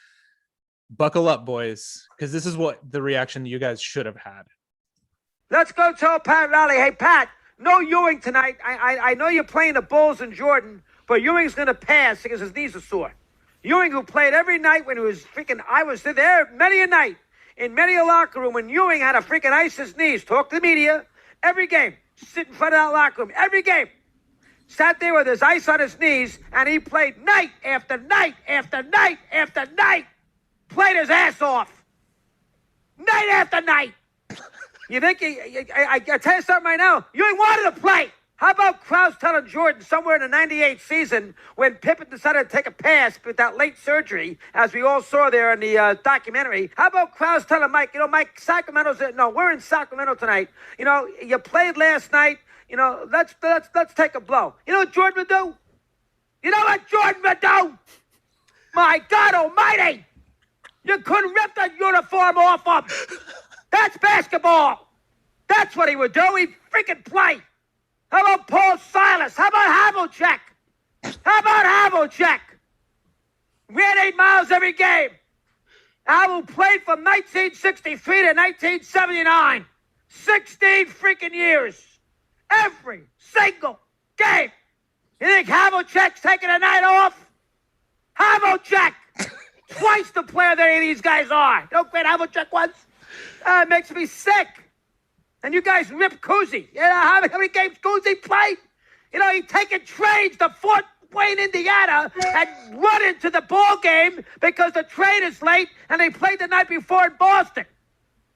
buckle up, boys, because this is what the reaction you guys should have had. Let's go tell Pat Riley, hey, Pat, no Ewing tonight. I know you're playing the Bulls and Jordan, but Ewing's going to pass because his knees are sore. Ewing, who played every night when he was freaking, I was there many a night in many a locker room when Ewing had to freaking ice his knees, talk to the media, every game, sit in front of that locker room, every game. sat there with his ice on his knees, and he played night after night after night after night. Played his ass off. Night after night. You think, I tell you something right now, you ain't wanted to play. How about Krause telling Jordan somewhere in the 98 season when Pippen decided to take a pass with that late surgery, as we all saw there in the documentary, how about Krause telling Mike, Mike, we're in Sacramento tonight. You played last night. Let's take a blow. You know what Jordan would do? You know what Jordan would do? My God almighty! You couldn't rip that uniform off him. That's basketball. That's what he would do. He'd freaking play. How about Paul Silas? How about Havlicek? Ran 8 miles every game. Havel played from 1963 to 1979. 16 freaking years. Every single game. You think Havlicek's taking a night off? Havlicek! Twice the player that any of these guys are. You know what great Havlicek was? It makes me sick. And you guys rip Cousy. You know how many games Cousy played? He'd taken trades to Fort Wayne, Indiana, and run into the ball game because the trade is late and they played the night before in Boston.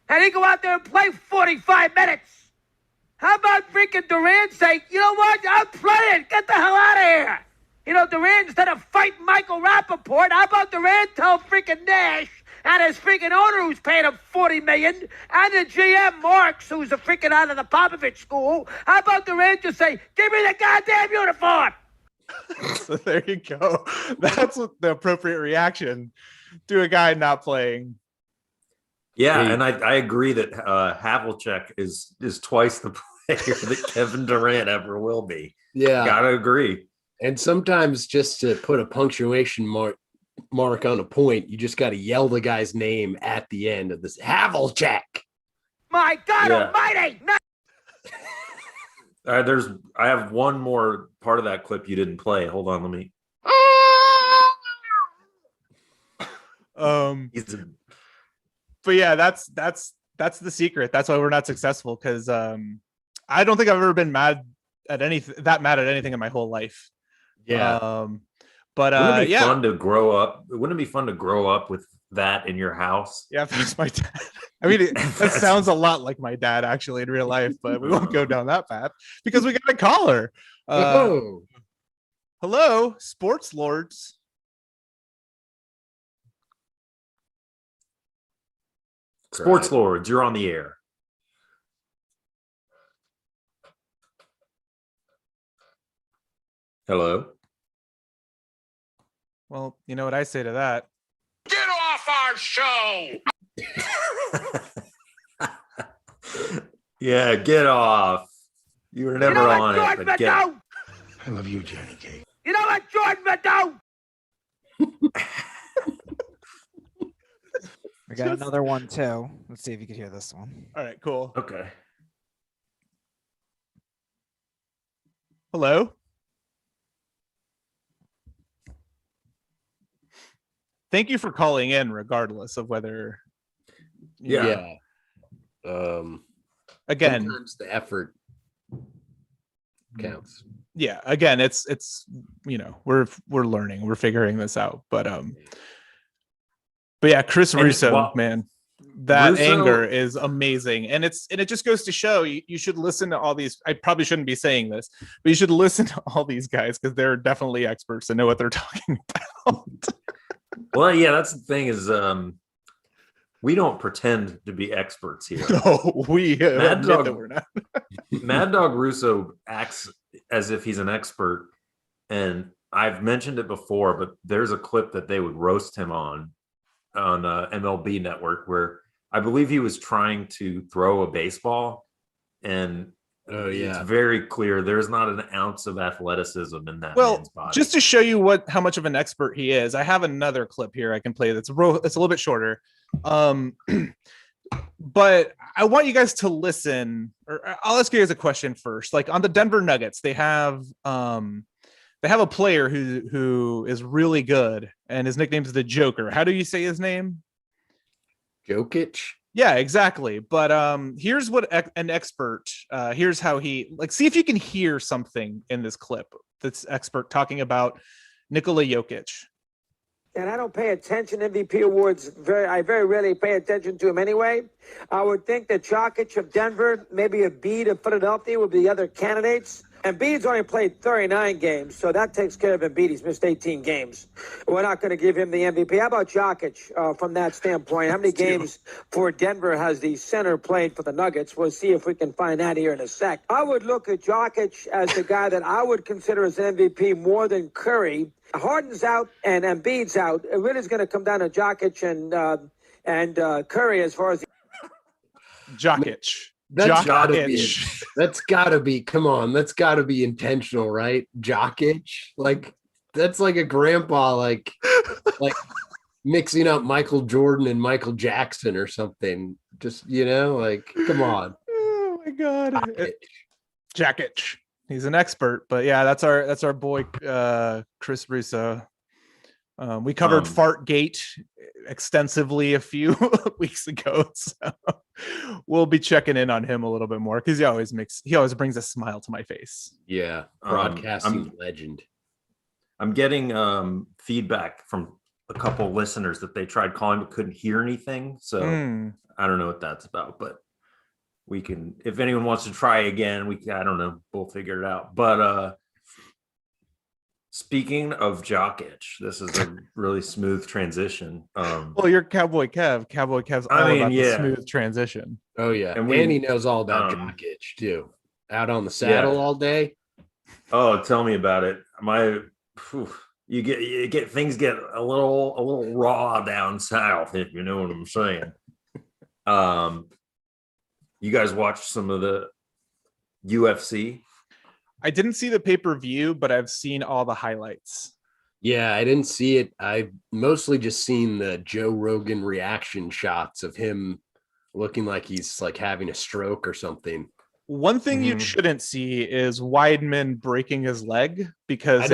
And he'd go out there and play 45 minutes. How about freaking Durant say, you know what, I'm playing, get the hell out of here. Durant, instead of fighting Michael Rappaport, how about Durant tell freaking Nash and his freaking owner who's paying him $40 million, and the GM Marks, who's a freaking out of the Popovich school, how about Durant just say, give me the goddamn uniform? So there you go. That's what the appropriate reaction to a guy not playing. Yeah, and I agree that Havlicek is twice the player that Kevin Durant ever will be. Yeah. Gotta agree. And sometimes just to put a punctuation mark on a point, you just got to yell the guy's name at the end of this. Havlicek. My God almighty! All right, I have one more part of that clip you didn't play. Hold on, let me. But yeah, that's the secret. That's why we're not successful, because I don't think I've ever been mad at anything in my whole life. Yeah. But wouldn't it be fun to grow up? Wouldn't it be fun to grow up with that in your house? Yeah, that's my dad. I mean, that sounds a lot like my dad actually in real life, but we won't go down that path because we got a caller. Hello, sports lords. Sports lords, you're on the air. Hello. Well, you know what I say to that? Get off our show! Yeah, get off. You were never on it, but get. I love you, Johnny Cake. You know what Jordan would do? We got another one too. Let's see if you can hear this one. All right, cool. Okay. Hello. Thank you for calling in, regardless of whether. Yeah. Again, sometimes the effort counts. Yeah. Again, it's we're learning, we're figuring this out, but yeah, Chris Russo, man, that Russo, anger is amazing, and it just goes to show you should listen to all these. I probably shouldn't be saying this, but you should listen to all these guys because they're definitely experts and know what they're talking about. Well, yeah, that's the thing is, we don't pretend to be experts here. No, we Mad Dog, that we're not. Mad Dog Russo acts as if he's an expert, and I've mentioned it before, but there's a clip that they would roast him on MLB Network where I believe he was trying to throw a baseball, and it's very clear there's not an ounce of athleticism in that man's body. Just to show you how much of an expert he is, I have another clip here I can play it's a little bit shorter. But I want you guys to listen, or I'll ask you guys a question first. Like on the Denver Nuggets, they have a player who is really good, and his nickname is the Joker. How do you say his name? Jokic. Yeah, exactly. But here's what an expert. Here's how he see if you can hear something in this clip. That's expert talking about Nikola Jokic. And I don't pay attention to MVP awards. I very rarely pay attention to them anyway. I would think that Jokic of Denver, maybe Embiid of Philadelphia would be the other candidates. Embiid's only played 39 games, so that takes care of Embiid. He's missed 18 games. We're not going to give him the MVP. How about Jokic from that standpoint? How many games for Denver has the center played for the Nuggets? We'll see if we can find that here in a sec. I would look at Jokic as the guy that I would consider as an MVP more than Curry. Harden's out and Embiid's out. It really is going to come down to Jokic and Curry as far as Jokic. That's gotta be. Come on, that's gotta be intentional, right? Jokic, that's like a grandpa, like mixing up Michael Jordan and Michael Jackson or something. Just come on. Oh my god, Jokic. He's an expert, but yeah, that's our boy Chris Russo. We covered Fartgate extensively a few weeks ago, so we'll be checking in on him a little bit more because he always brings a smile to my face. Yeah, broadcasting legend. I'm getting feedback from a couple of listeners that they tried calling but couldn't hear anything. So I don't know what that's about, but we can, if anyone wants to try again, I don't know, we'll figure it out. But speaking of Jokic, this is a really smooth transition. Well, you're Cowboy Kev. Cowboy Kev's all about the smooth transition. Oh yeah, and he knows all about Jokic too. Out on the saddle all day. Oh, tell me about it. You get things get a little raw down south, if you know what I'm saying. You guys watched some of the UFC? I didn't see the pay-per-view, but I've seen all the highlights. Yeah, I didn't see it. I've mostly just seen the Joe Rogan reaction shots of him looking like he's having a stroke or something. One thing you shouldn't see is Weidman breaking his leg because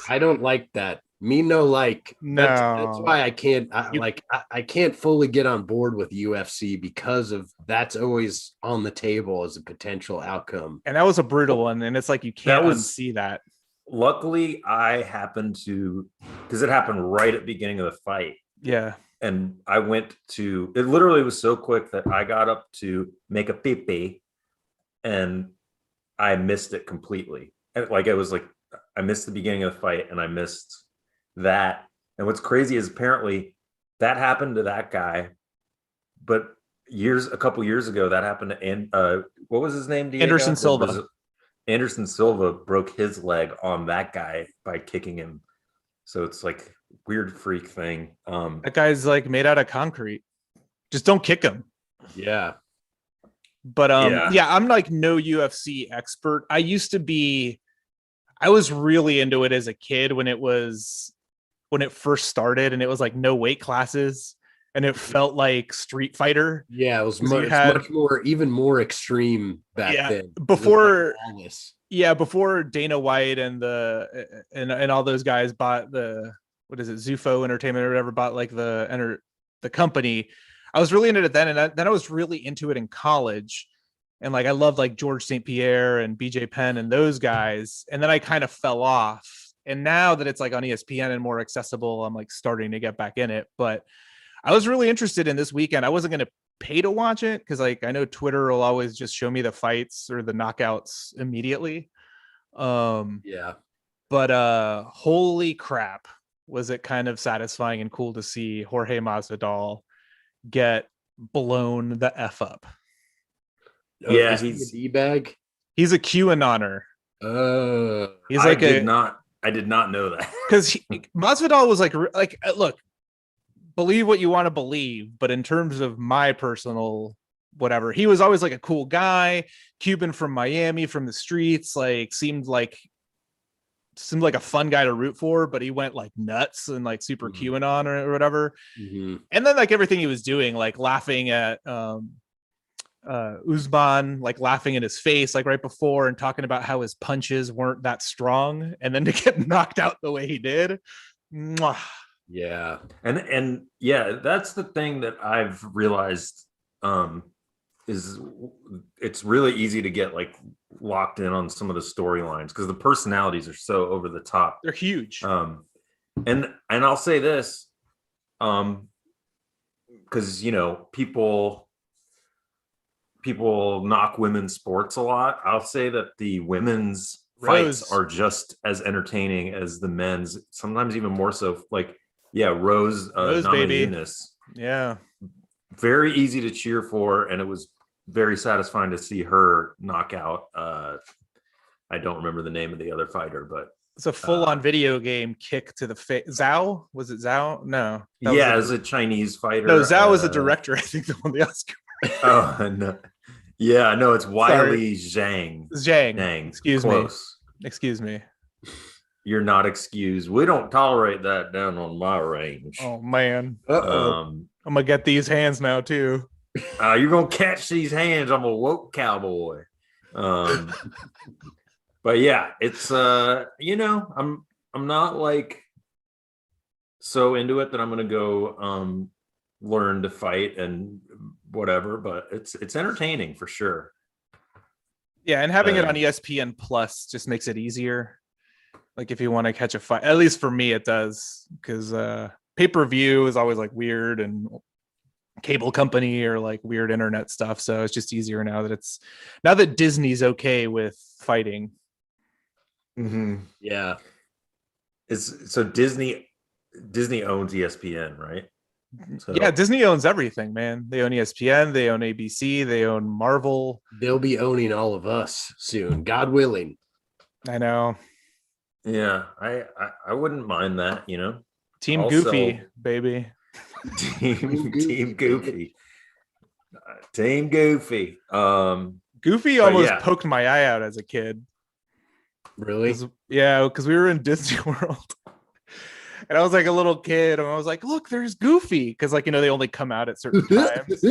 I don't like that. No. That's why I can't. I can't fully get on board with UFC because of that's always on the table as a potential outcome. And that was a brutal one, and it's like you can't unsee that. Luckily, I happened to, because it happened right at the beginning of the fight. Yeah. And I went to, it literally was so quick that I got up to make a pee-pee and I missed it completely. And I missed the beginning of the fight and I missed that. And what's crazy is apparently that happened to that guy, but a couple years ago that happened to what was his name? Diego? Anderson Silva. Anderson Silva broke his leg on that guy by kicking him. So it's like weird freak thing. That guy's made out of concrete. Just don't kick him. Yeah. But I'm no UFC expert. I was really into it as a kid when it first started, and it was no weight classes, and it felt like Street Fighter. Yeah, it was much more, even more extreme back then. Before Dana White and all those guys bought Zufo Entertainment or whatever, bought the company. I was really into it then, and then I was really into it in college. And I loved George St. Pierre and BJ Penn and those guys. And then I kind of fell off. And now that it's on ESPN and more accessible, I'm starting to get back in it. But I was really interested in this weekend. I wasn't going to pay to watch it because I know Twitter will always just show me the fights or the knockouts immediately. Yeah. But holy crap, was it kind of satisfying and cool to see Jorge Masvidal get blown the F up. Yeah, he's a D-bag. He's a QAnoner. He's I did not know that. Because Masvidal was look, believe what you want to believe, but in terms of my personal whatever, he was always a cool guy, Cuban from Miami, from the streets, seemed like a fun guy to root for, but he went nuts and super QAnon or whatever. Mm-hmm. And then everything he was doing, laughing at Usman, laughing in his face right before and talking about how his punches weren't that strong, and then to get knocked out the way he did. Mwah. Yeah. And yeah, that's the thing that I've realized is it's really easy to get like locked in on some of the storylines because the personalities are so over the top. They're huge. And I'll say this, because people knock women's sports a lot. I'll say that the women's fights are just as entertaining as the men's, sometimes even more so. Like, yeah, Rose baby. Namajunas. Yeah. Very easy to cheer for, and it was very satisfying to see her knock out. I don't remember the name of the other fighter, but it's a full-on video game kick to the face. Zhao? Was it Zhao? No. Yeah, as a Chinese fighter. No, Zhao was the director, I think, that won the Oscar. Oh, no. Yeah, no, it's Wiley Zhang. Zhang. Excuse me. You're not excused. We don't tolerate that down on my range. Oh, man. I'm going to get these hands now, too. You're going to catch these hands. I'm a woke cowboy. But yeah, it's I'm not like so into it that I'm gonna go learn to fight and whatever, but it's entertaining for sure. Yeah, and having it on ESPN Plus just makes it easier. Like if you want to catch a fight, at least for me it does, because pay-per-view is always like weird and cable company or like weird internet stuff. So it's just easier now that Disney's okay with fighting. Mm-hmm. Yeah. So Disney owns ESPN, right? So. Yeah, Disney owns everything, man. They own ESPN, they own ABC, they own Marvel. They'll be owning all of us soon, God willing. I know. Yeah, I wouldn't mind that, Team Goofy, baby. Team Goofy. Team Goofy. Goofy almost poked my eye out as a kid. Really? Yeah, because we were in Disney World. And I was like a little kid, and I was like, look, there's Goofy. Because, like, they only come out at certain times.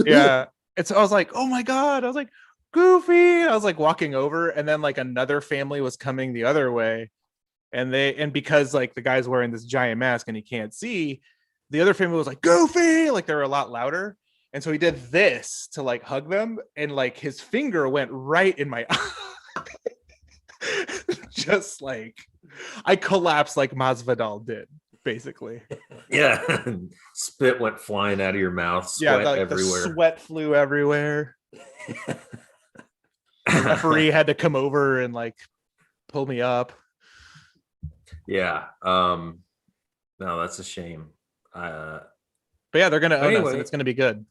Yeah. And so I was like, oh my God. I was like, Goofy. I was like walking over, and then like another family was coming the other way. And because like the guy's wearing this giant mask and he can't see, the other family was like, Goofy. Like they were a lot louder. And so he did this to like hug them, and like his finger went right in my eye. Just like I collapsed like Masvidal did, basically. Yeah. Spit went flying out of your mouth. Sweat everywhere. The sweat flew everywhere. The referee had to come over and like pull me up. Yeah. No, that's a shame. But yeah, they're gonna own us, and it's gonna be good.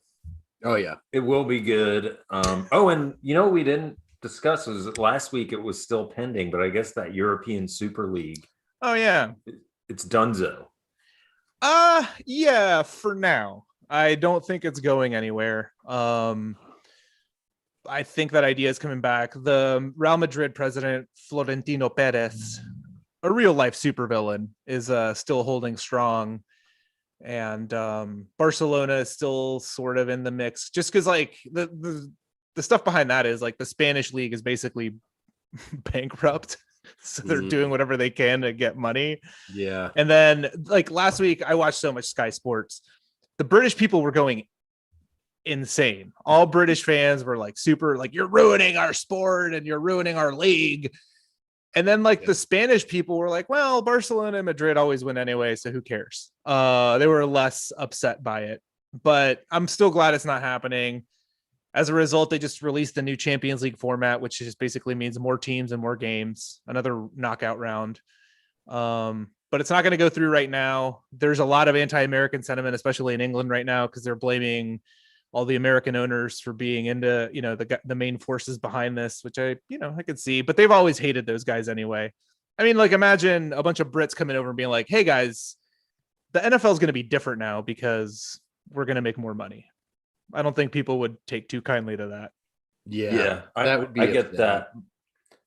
Oh yeah, it will be good. And we didn't discuss was last week. It was still pending, but I guess that European Super League. Oh yeah, it's donezo. Yeah. For now, I don't think it's going anywhere. I think that idea is coming back. The Real Madrid president Florentino Perez, a real life supervillain, is still holding strong. And Barcelona is still sort of in the mix, just because like the stuff behind that is like the Spanish league is basically bankrupt, so they're doing whatever they can to get money. Yeah. And then like last week I watched so much Sky Sports, the British people were going insane. All British fans were like super like, you're ruining our sport and you're ruining our league. And then like the Spanish people were like, well, Barcelona and Madrid always win anyway, so who cares? They were less upset by it, but I'm still glad it's not happening. As a result, they just released the new Champions League format, which just basically means more teams and more games, another knockout round. But it's not going to go through right now. There's a lot of anti-American sentiment, especially in England right now, because they're blaming all the American owners for being into, the main forces behind this, which I could see, but they've always hated those guys anyway. I mean, like imagine a bunch of Brits coming over and being like, hey guys, the NFL is going to be different now because we're going to make more money. I don't think people would take too kindly to that. Yeah, that would be. I get that,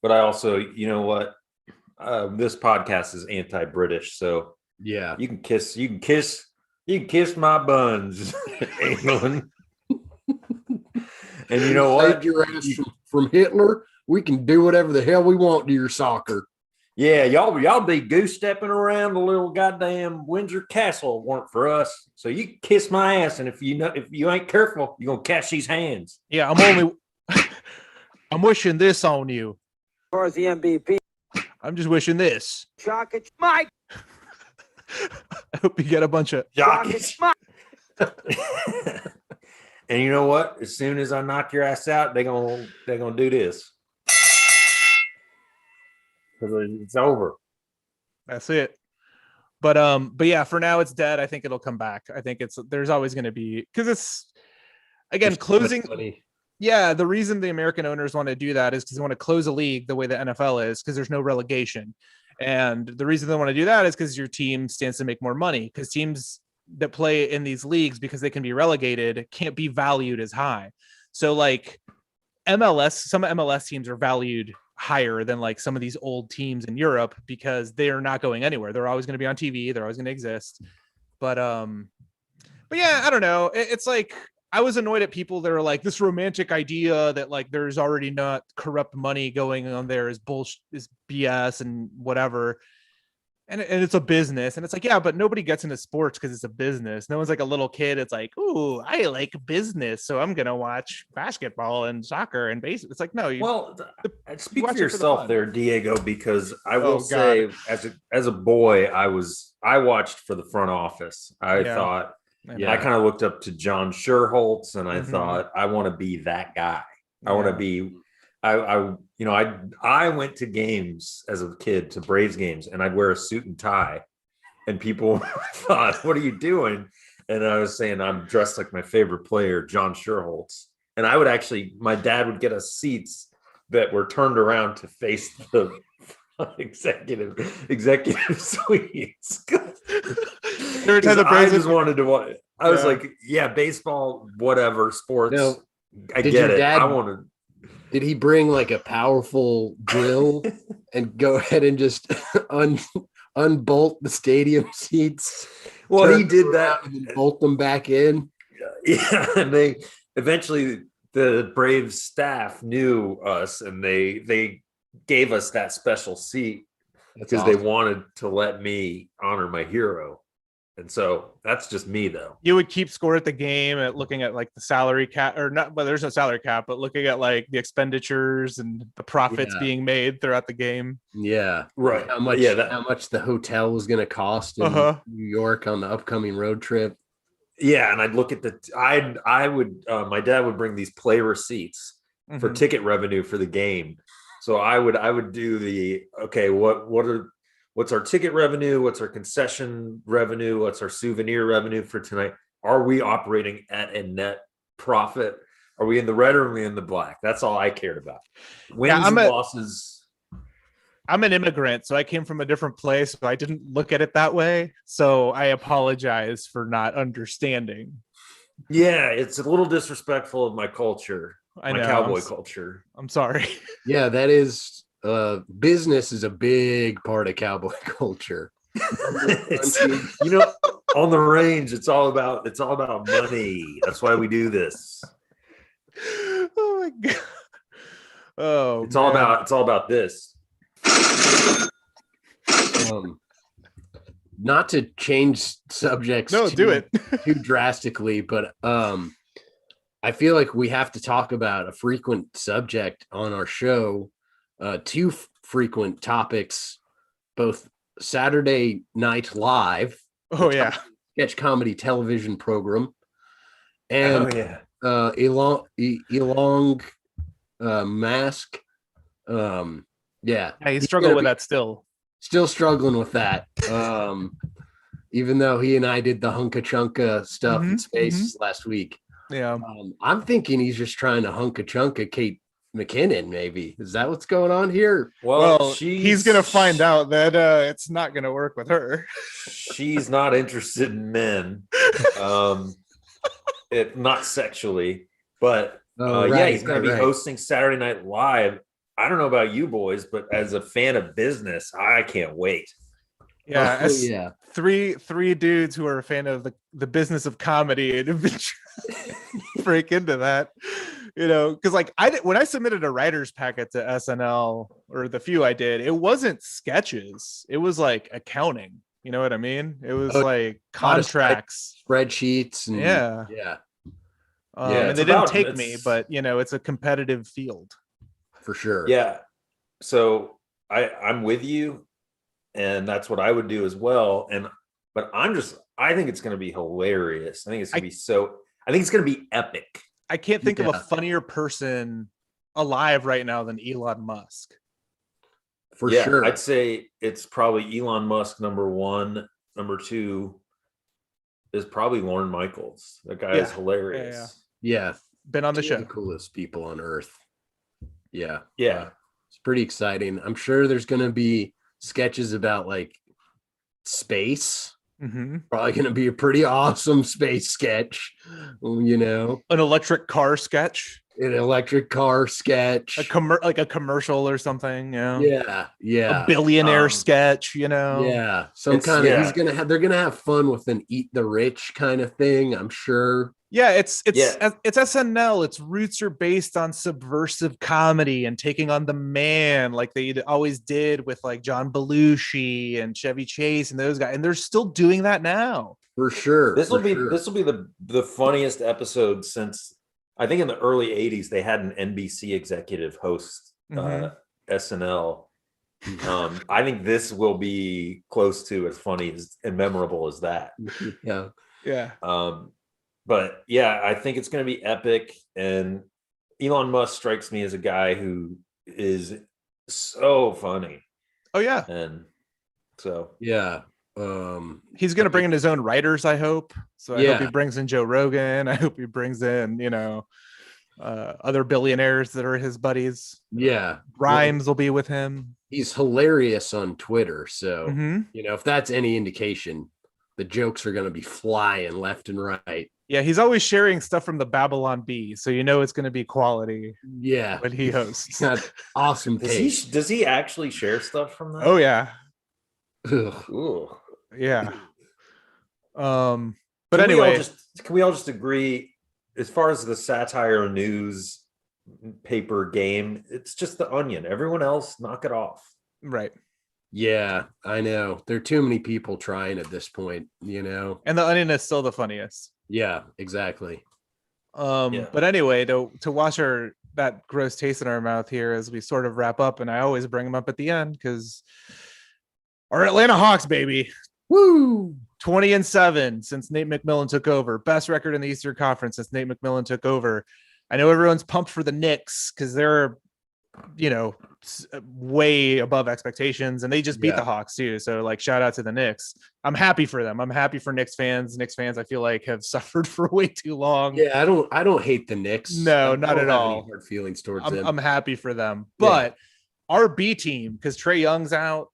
but I also, what, this podcast is anti-British, so yeah, you can kiss my buns, England. And you know what? Save your ass from Hitler. We can do whatever the hell we want to your soccer. Yeah, y'all be goose stepping around the little goddamn Windsor Castle. It weren't for us. So you kiss my ass, and if you ain't careful, you're gonna catch these hands. Yeah, I'm wishing this on you. As far as the MVP, I'm just wishing this. Jokic, Mike. I hope you get a bunch of Jokic. And you know what? As soon as I knock your ass out, they're gonna do this. Because it's over. That's it. But yeah, for now it's dead. I think it'll come back. I think there's always going to be, because it's again closing. Yeah, the reason the American owners want to do that is because they want to close a league the way the NFL is, because there's no relegation. And the reason they want to do that is because your team stands to make more money, because teams that play in these leagues, because they can be relegated, can't be valued as high. So like some MLS teams are valued higher than like some of these old teams in Europe because they are not going anywhere. They're always going to be on TV. They're always going to exist. But yeah, I don't know. It's like, I was annoyed at people that are like, this romantic idea that like there's already not corrupt money going on there is bullshit, is BS and whatever. And it's a business. And it's like, yeah, but nobody gets into sports because it's a business. No one's like a little kid. It's like, ooh, I like business, so I'm going to watch basketball and soccer and baseball. It's like, no. Speak for yourself there, Diego, because I will say as a boy, I watched for the front office. I thought, I kind of looked up to John Sherholtz, and I thought, I want to be that guy. I want to be, I went to games as a kid, to Braves games, and I'd wear a suit and tie, and people thought, what are you doing? And I was saying, I'm dressed like my favorite player, John Sherholtz. And I would my dad would get us seats that were turned around to face the executive suites. I just wanted to watch. I was like, yeah, baseball, whatever, sports. No, I get it. I wanted. Did he bring like a powerful drill and go ahead and just unbolt the stadium seats? Well, he did that and then bolt them back in. Yeah, and they eventually, the Braves staff knew us, and they gave us that special seat because they wanted to let me honor my hero. And so that's just me, though. You would keep score at the game at looking at like the salary cap, or not, but there's no salary cap, but looking at like the expenditures and the profits being made throughout the game. Yeah. Right. How much the hotel was going to cost in New York on the upcoming road trip. Yeah. And I'd look at my dad would bring these play receipts for ticket revenue for the game. So I would do what's our ticket revenue? What's our concession revenue? What's our souvenir revenue for tonight? Are we operating at a net profit? Are we in the red or are we in the black? That's all I cared about. Wins and losses. I'm an immigrant, so I came from a different place. So I didn't look at it that way. So I apologize for not understanding. Yeah, it's a little disrespectful of my culture, my cowboy culture. I'm sorry. Yeah, that is. Business is a big part of cowboy culture. On the range, it's all about money. That's why we do this. Oh my god. Oh, it's all about this. Not to change subjects too drastically, but I feel like we have to talk about a frequent subject on our show. Two frequent topics, both Saturday Night Live, sketch comedy television program, and Elong Mask. He struggled with that still struggling with that. Even though he and I did the Hunka Chunka stuff in space last week. Yeah, I'm thinking he's just trying to Hunka Chunka Kate McKinnon. Maybe is that what's going on here? Well, he's gonna find out that it's not gonna work with her. She's not interested in men, not sexually, but he's gonna be hosting Saturday Night Live. I don't know about you boys, but as a fan of business, I can't wait. Yeah, three dudes who are a fan of the business of comedy and have been break into that. because like when I submitted a writer's packet to SNL, or the few I did, it wasn't sketches. It was like accounting. You know what I mean? It was like contracts, spreadsheets, and yeah. And they didn't take me, but it's a competitive field for sure. Yeah. So I'm with you, and that's what I would do as well. But I think it's going to be hilarious. I think it's going to be epic. I can't think of a funnier person alive right now than Elon Musk. For sure. I'd say it's probably Elon Musk, number one. Number two is probably Lorne Michaels. That guy is hilarious. Yeah. Been on the show. The coolest people on earth. Yeah. It's pretty exciting. I'm sure there's going to be sketches about like space. Mm-hmm. Probably going to be a pretty awesome space sketch. An electric car sketch. An electric car sketch. Like a commercial or something. Yeah. A billionaire sketch. Yeah. Some kind of. They're going to have fun with an eat the rich kind of thing, I'm sure. Yeah, it's SNL. Its roots are based on subversive comedy and taking on the man, like they always did with like John Belushi and Chevy Chase and those guys, and they're still doing that now. For sure. This will be the funniest episode since I think in the early '80s they had an NBC executive host SNL. I think this will be close to as funny and memorable as that. Yeah. But yeah, I think it's going to be epic. And Elon Musk strikes me as a guy who is so funny. Oh yeah. And so yeah, he's going to bring in his own writers, I hope. So I hope he brings in Joe Rogan. I hope he brings in, other billionaires that are his buddies. Yeah. Rhymes will be with him. He's hilarious on Twitter. So, if that's any indication, the jokes are going to be flying left and right. Yeah, he's always sharing stuff from the Babylon Bee, so it's going to be quality. Yeah, when he hosts. Got awesome taste. Does he actually share stuff from that? Oh yeah. Ooh. Yeah. But anyway, can we all just agree, as far as the satire news paper game, it's just The Onion. Everyone else, knock it off. Right. Yeah, I know. There are too many people trying at this point, And The Onion is still the funniest. Yeah, exactly. But anyway, to wash that gross taste in our mouth here as we sort of wrap up, and I always bring them up at the end because our Atlanta Hawks, baby. Woo! 20-7 since Nate McMillan took over. Best record in the Eastern Conference since Nate McMillan took over. I know everyone's pumped for the Knicks because they're way above expectations, and they just beat the Hawks too. So like, shout out to the Knicks. I'm happy for them. I'm happy for Knicks fans. Knicks fans, I feel like, have suffered for way too long. Yeah, I don't hate the Knicks. No, not at all. Hard feelings towards them. I'm happy for them. But our B team, because Trae Young's out,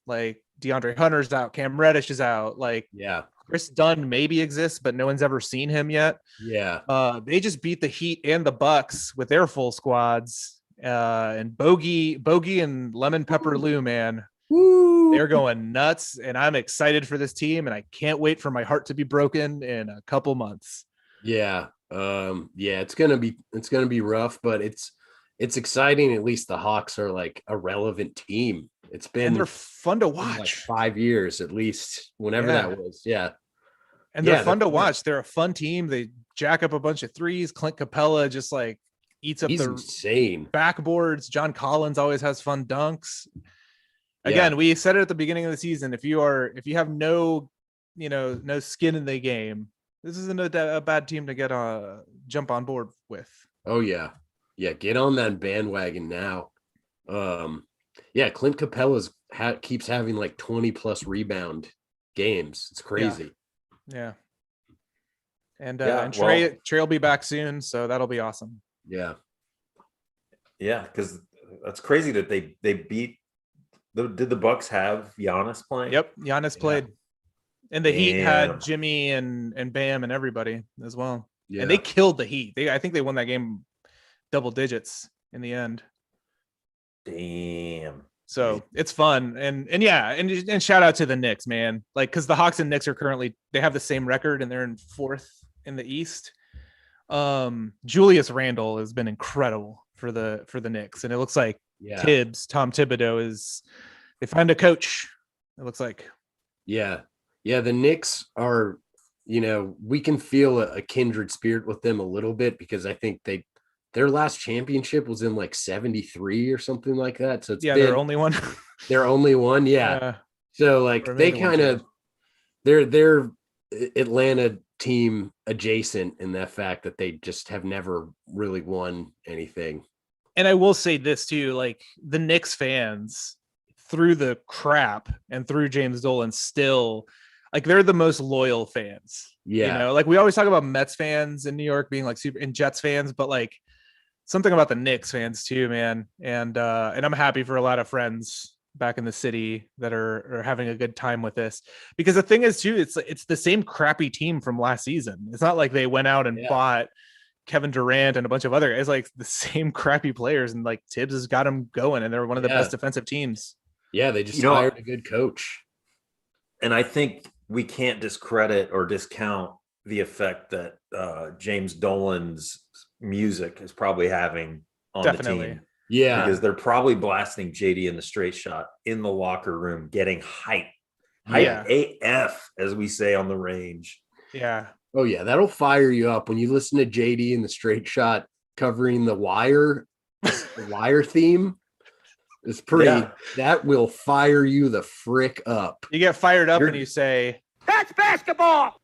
like DeAndre Hunter's out, Cam Reddish is out, like Chris Dunn maybe exists, but no one's ever seen him yet. Yeah. They just beat the Heat and the Bucks with their full squads. And Bogey and Lemon Pepper Lou, man, they're going nuts, and I'm excited for this team, and I can't wait for my heart to be broken in a couple months. Yeah. It's gonna be rough, but it's exciting. At least the Hawks are like a relevant team. It's been, and they're fun to watch. Like 5 years at least, whenever that was. Yeah. And they're fun to watch. They're a fun team. They jack up a bunch of threes. Clint Capella just like eats up the insane backboards. John Collins always has fun dunks. Again, we said it at the beginning of the season. If you have no skin in the game, this isn't a bad team to get jump on board with. Oh yeah. Get on that bandwagon now. Clint Capella keeps having like 20 plus rebound games. It's crazy. Yeah. And Trey will be back soon, so that'll be awesome. Yeah, because that's crazy that they beat. Did the Bucks have Giannis playing? Yep, Giannis played, and the Heat had Jimmy and Bam and everybody as well. Yeah. And they killed the Heat. I think they won that game double digits in the end. Damn. So it's fun, and shout out to the Knicks, man. Like, because the Hawks and Knicks are currently, they have the same record and they're in fourth in the East. Julius Randle has been incredible for the Knicks, and it looks like Tom Thibodeau they find a coach. It looks like. Yeah. The Knicks are, we can feel a kindred spirit with them a little bit because I think their last championship was in like 73 or something like that. So it's their only one. Their only one. Yeah. So like they kind of, they're Atlanta team adjacent in that fact that they just have never really won anything. And I will say this too, like the Knicks fans through the crap and through James Dolan still, like they're the most loyal fans. Yeah. Like we always talk about Mets fans in New York being like super and Jets fans, but like something about the Knicks fans too, man. And I'm happy for a lot of friends back in the city that are having a good time with this, because the thing is too, it's the same crappy team from last season. It's not like they went out and bought Kevin Durant and a bunch of other guys, like the same crappy players, and like Tibbs has got them going, and they're one of the best defensive teams. Yeah, they just hired a good coach. And I think we can't discredit or discount the effect that James Dolan's music is probably having on the team. Yeah, because they're probably blasting JD in the straight shot in the locker room, getting hype AF, as we say on the range. Yeah. Oh yeah, that'll fire you up when you listen to JD in the straight shot covering the Wire theme. It's pretty. That will fire you the frick up. You get fired up and you say, "That's basketball."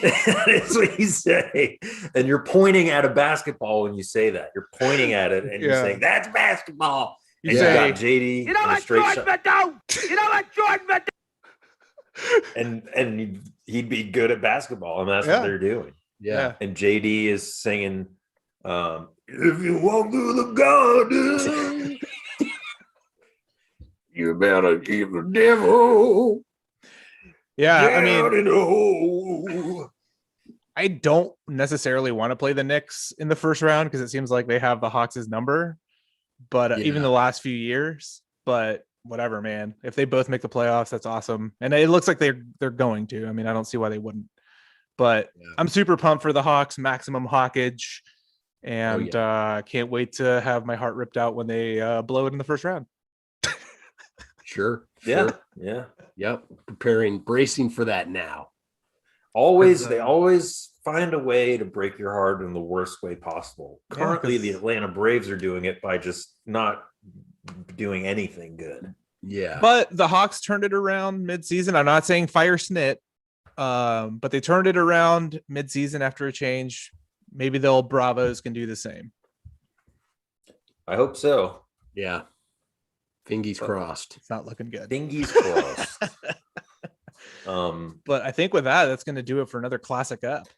That's what you say, and you're pointing at a basketball when you say that. You're pointing at it and you're saying, "That's basketball." You say, got JD. You know what Jordan would do? You know what Jordan would do? And he'd be good at basketball, and that's what they're doing. Yeah. And JD is singing, "If you walk through the garden, you better keep the devil." Yeah, I mean, I don't necessarily want to play the Knicks in the first round because it seems like they have the Hawks' number, but even the last few years. But whatever, man. If they both make the playoffs, that's awesome, and it looks like they're going to. I mean, I don't see why they wouldn't. But I'm super pumped for the Hawks, maximum Hawkage, and can't wait to have my heart ripped out when they blow it in the first round. Sure. Yeah. Yep. Bracing for that now. They always find a way to break your heart in the worst way possible. Currently, the Atlanta Braves are doing it by just not doing anything good. Yeah. But the Hawks turned it around mid-season. I'm not saying fire Snit, but they turned it around mid-season after a change. Maybe the old Bravos can do the same. I hope so. Yeah. Fingies crossed. It's not looking good. Fingies crossed. But I think with that's going to do it for another classic up.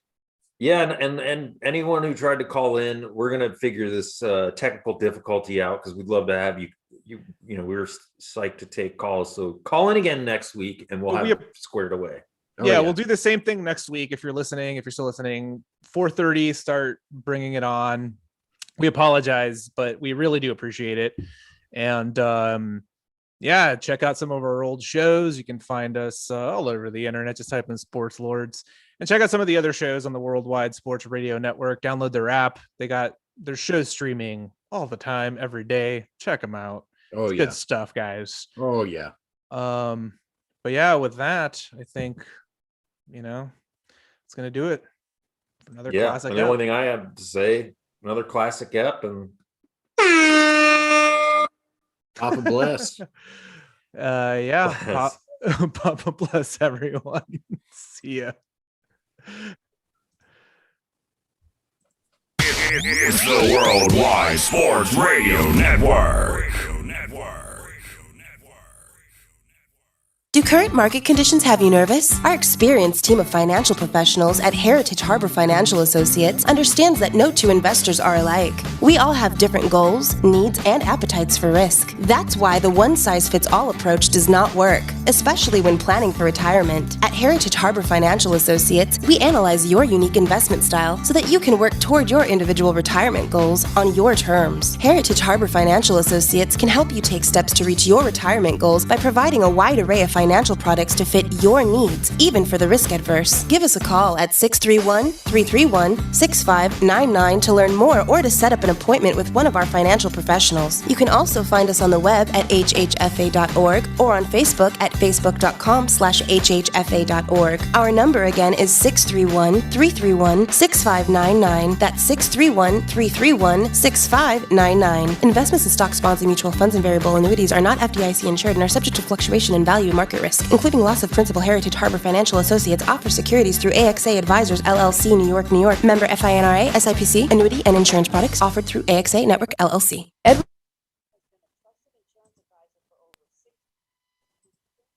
Yeah, and anyone who tried to call in, we're going to figure this technical difficulty out because we'd love to have you. We were psyched to take calls, so call in again next week, and we'll have it squared away. We'll do the same thing next week. If you're listening, if you're still listening, 4:30, start bringing it on. We apologize, but we really do appreciate it. And check out some of our old shows. You can find us all over the internet. Just type in Sports Lords and check out some of the other shows on the Worldwide Sports Radio Network. Download their app. They got their shows streaming all the time, every day. Check them out. It's good stuff, guys. Oh yeah. But yeah, with that, I think it's gonna do it for another classic. And the only thing I have to say, another classic ep, and Papa bless. Papa bless everyone. See ya. It's the Worldwide Sports Radio Network. Do current market conditions have you nervous? Our experienced team of financial professionals at Heritage Harbor Financial Associates understands that no two investors are alike. We all have different goals, needs, and appetites for risk. That's why the one-size-fits-all approach does not work. especially when planning for retirement. At Heritage Harbor Financial Associates, we analyze your unique investment style so that you can work toward your individual retirement goals on your terms. Heritage Harbor Financial Associates can help you take steps to reach your retirement goals by providing a wide array of financial products to fit your needs, even for the risk adverse. Give us a call at 631-331-6599 to learn more or to set up an appointment with one of our financial professionals. You can also find us on the web at hhfa.org or on Facebook at facebook.com/hhfa.org. Our number again is 631-331-6599. That's 631-331-6599. Investments in stock, bonds, and mutual funds and variable annuities are not FDIC insured and are subject to fluctuation in value and market risk, including loss of principal. Heritage Harbor Financial Associates offers securities through AXA Advisors LLC, New York, New York. Member FINRA, SIPC. Annuity and insurance products offered through AXA Network LLC.